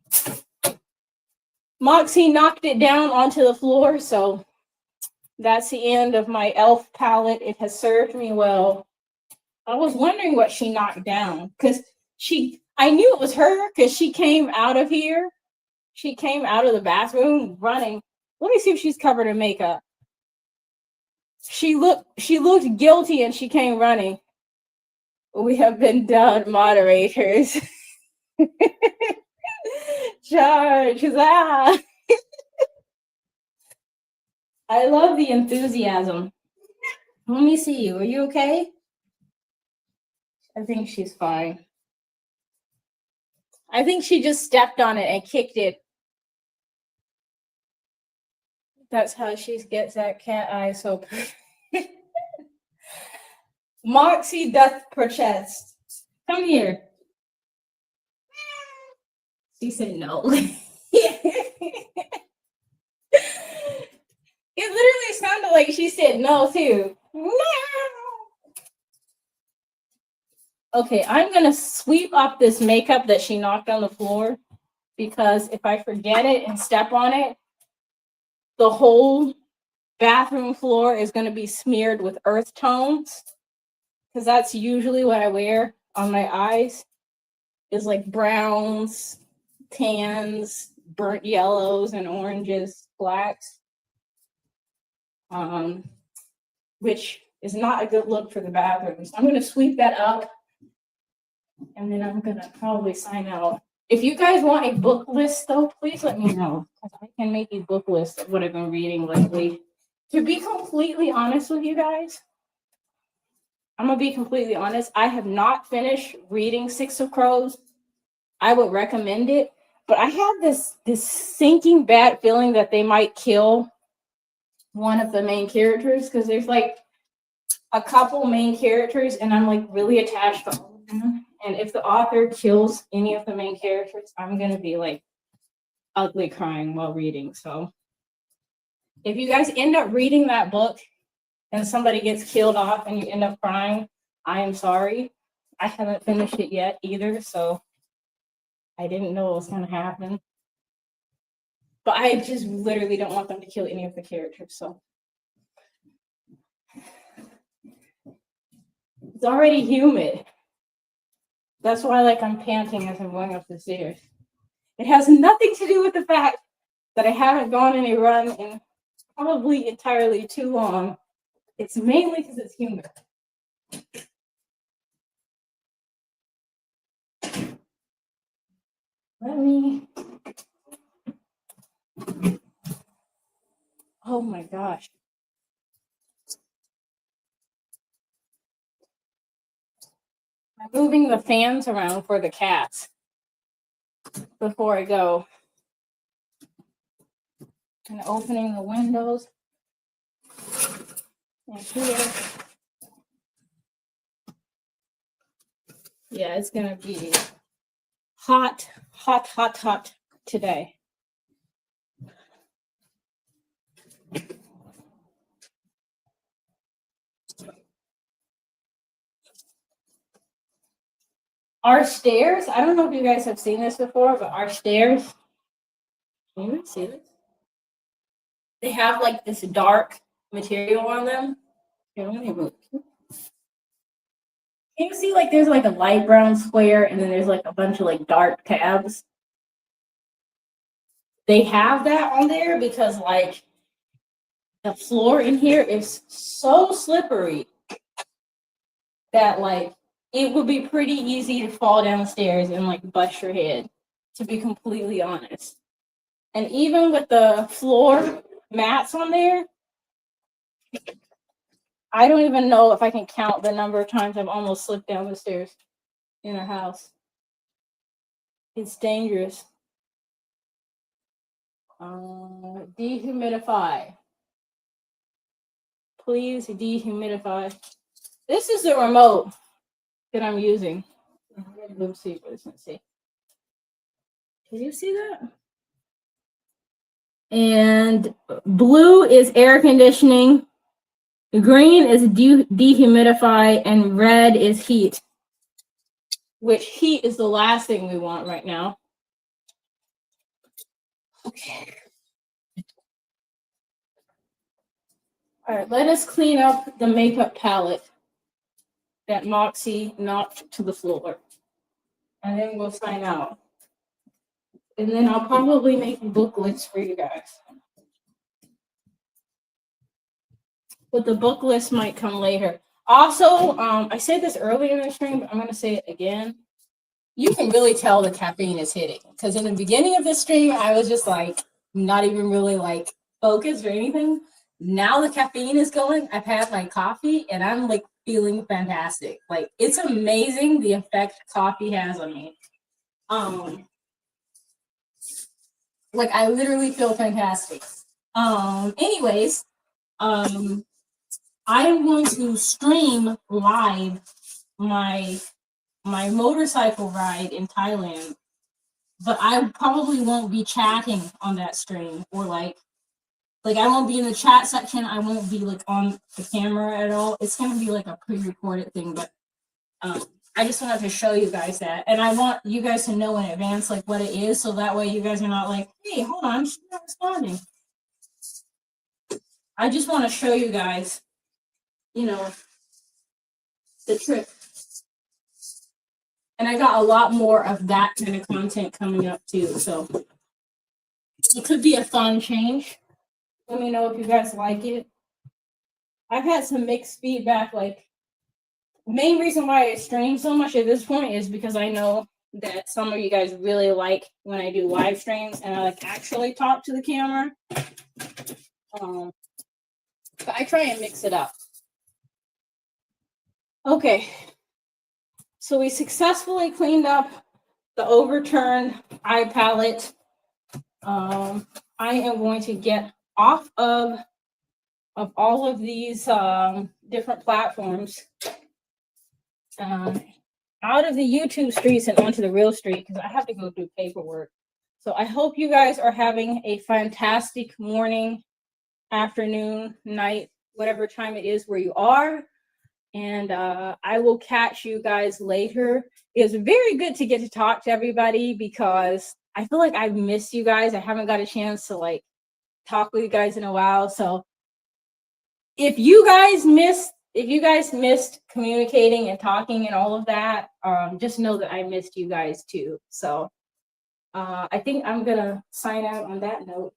[SPEAKER 1] knocked it down onto the floor, so that's the end of my e.l.f. palette. It has served me well. I was wondering what she knocked down, because I knew it was her, because she came out of here. She came out of the bathroom running. Let me see if she's covered in makeup. She looked guilty and she came running. We have been done, moderators. Charge. I love the enthusiasm. Let me see you. Are you okay? I think she's fine. I think she just stepped on it and kicked it. That's how she gets that cat eye so perfect. Moxie doth protest. Come here. She said no. It literally sounded like she said no too. No. Okay, I'm gonna sweep up this makeup that she knocked on the floor because if I forget it and step on it, the whole bathroom floor is gonna be smeared with earth tones because that's usually what I wear on my eyes is like browns, tans, burnt yellows, and oranges, blacks. Which is not a good look for the bathroom. So I'm going to sweep that up and then I'm going to probably sign out. If you guys want a book list, though, please let me know because I can make a book list of what I've been reading lately. To be completely honest with you guys, I'm going to be completely honest. I have not finished reading Six of Crows. I would recommend it, but I have this sinking bad feeling that they might kill one of the main characters because there's like a couple main characters and I'm like really attached to all of them. And if the author kills any of the main characters, I'm gonna be like ugly crying while reading. So if you guys end up reading that book and somebody gets killed off and you end up crying, I am sorry. I haven't finished it yet either, so I didn't know what was gonna happen. But I just literally don't want them to kill any of the characters, so. It's already humid. That's why like I'm panting as I'm going up the stairs. It has nothing to do with the fact that I haven't gone on a run in probably entirely too long. It's mainly because it's humid. Let me. Oh my gosh. I'm moving the fans around for the cats before I go. And opening the windows. And here. Yeah, it's gonna be hot, hot, hot, hot today. Our stairs, I don't know if you guys have seen this before, but our stairs, can you see this? They have like this dark material on them. Here, let me move. Can you see like there's like a light brown square and then there's like a bunch of like dark tabs? They have that on there because like the floor in here is so slippery that like it would be pretty easy to fall downstairs and like bust your head, to be completely honest. And even with the floor mats on there, I don't even know if I can count the number of times I've almost slipped down the stairs in our house. It's dangerous. Dehumidify. Please dehumidify. This is the remote that I'm using. Let's see. Let's see. Can you see that? And blue is air conditioning. Green is dehumidify, and red is heat. Which heat is the last thing we want right now. Okay. All right, let us clean up the makeup palette that Moxie knocked to the floor. And then we'll sign out. And then I'll probably make book lists for you guys. But the book list might come later. Also, I said this earlier in the stream, but I'm going to say it again. You can really tell the caffeine is hitting. Because in the beginning of the stream, I was just like, not even really like focused or anything. now the caffeine is going. I've had my coffee and I'm like feeling fantastic. Like it's amazing the effect coffee has on me. Like I literally feel fantastic. Anyways, I am going to stream live my motorcycle ride in Thailand, but I probably won't be chatting on that stream, or like I won't be in the chat section. I won't be like on the camera at all. It's gonna be like a pre-recorded thing, but I just wanted to show you guys that, and I want you guys to know in advance like what it is, so that way you guys are not like, hey, hold on, she's not responding. I just want to show you guys, you know, the trip. And I got a lot more of that kind of content coming up too. So it could be a fun change. Let me know if you guys like it. I've had some mixed feedback. Like, main reason why I stream so much at this point is because I know that some of you guys really like when I do live streams and I like actually talk to the camera. But I try and mix it up. Okay. So we successfully cleaned up the overturned eye palette. I am going to get off of all of these different platforms, out of the YouTube streets and onto the real street, because I have to go do paperwork. So I hope you guys are having a fantastic morning, afternoon, night, whatever time it is where you are. And I will catch you guys later. It's very good to get to talk to everybody because I feel like I've missed you guys. I haven't got a chance to like talk with you guys in a while. So if you guys missed communicating and talking and all of that, just know that I missed you guys too. So I think I'm gonna sign out on that note.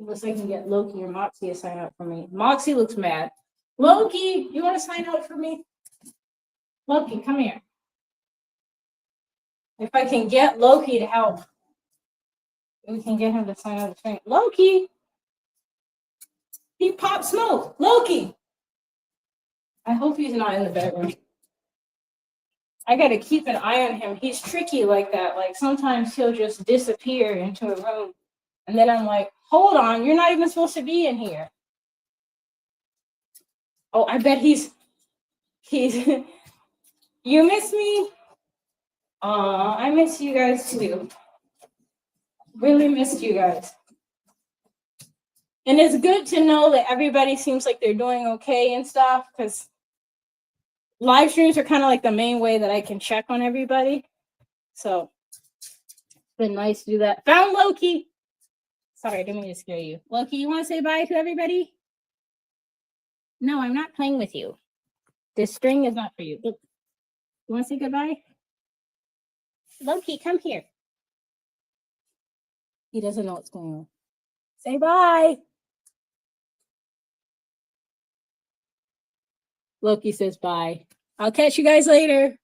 [SPEAKER 1] Unless I can get Loki or Moxie to sign out for me. Moxie looks mad. Loki, you want to sign out for me? Loki, come here. If I can get Loki to help, we can get him to sign out the stream. Loki, he popped smoke. Loki, I hope he's not in the bedroom. I got to keep an eye on him. He's tricky like that. Like sometimes he'll just disappear into a room, and then I'm like, hold on, you're not even supposed to be in here. Oh, I bet he's you miss me? I miss you guys too. Really missed you guys. And it's good to know that everybody seems like they're doing okay and stuff, because live streams are kind of like the main way that I can check on everybody. So it's been nice to do that. Found Loki. Sorry, I didn't mean to scare you. Loki, you want to say bye to everybody? No, I'm not playing with you. This string is not for you. Look, you want to say goodbye? Loki, come here. He doesn't know what's going on. Say bye. Loki says bye. I'll catch you guys later.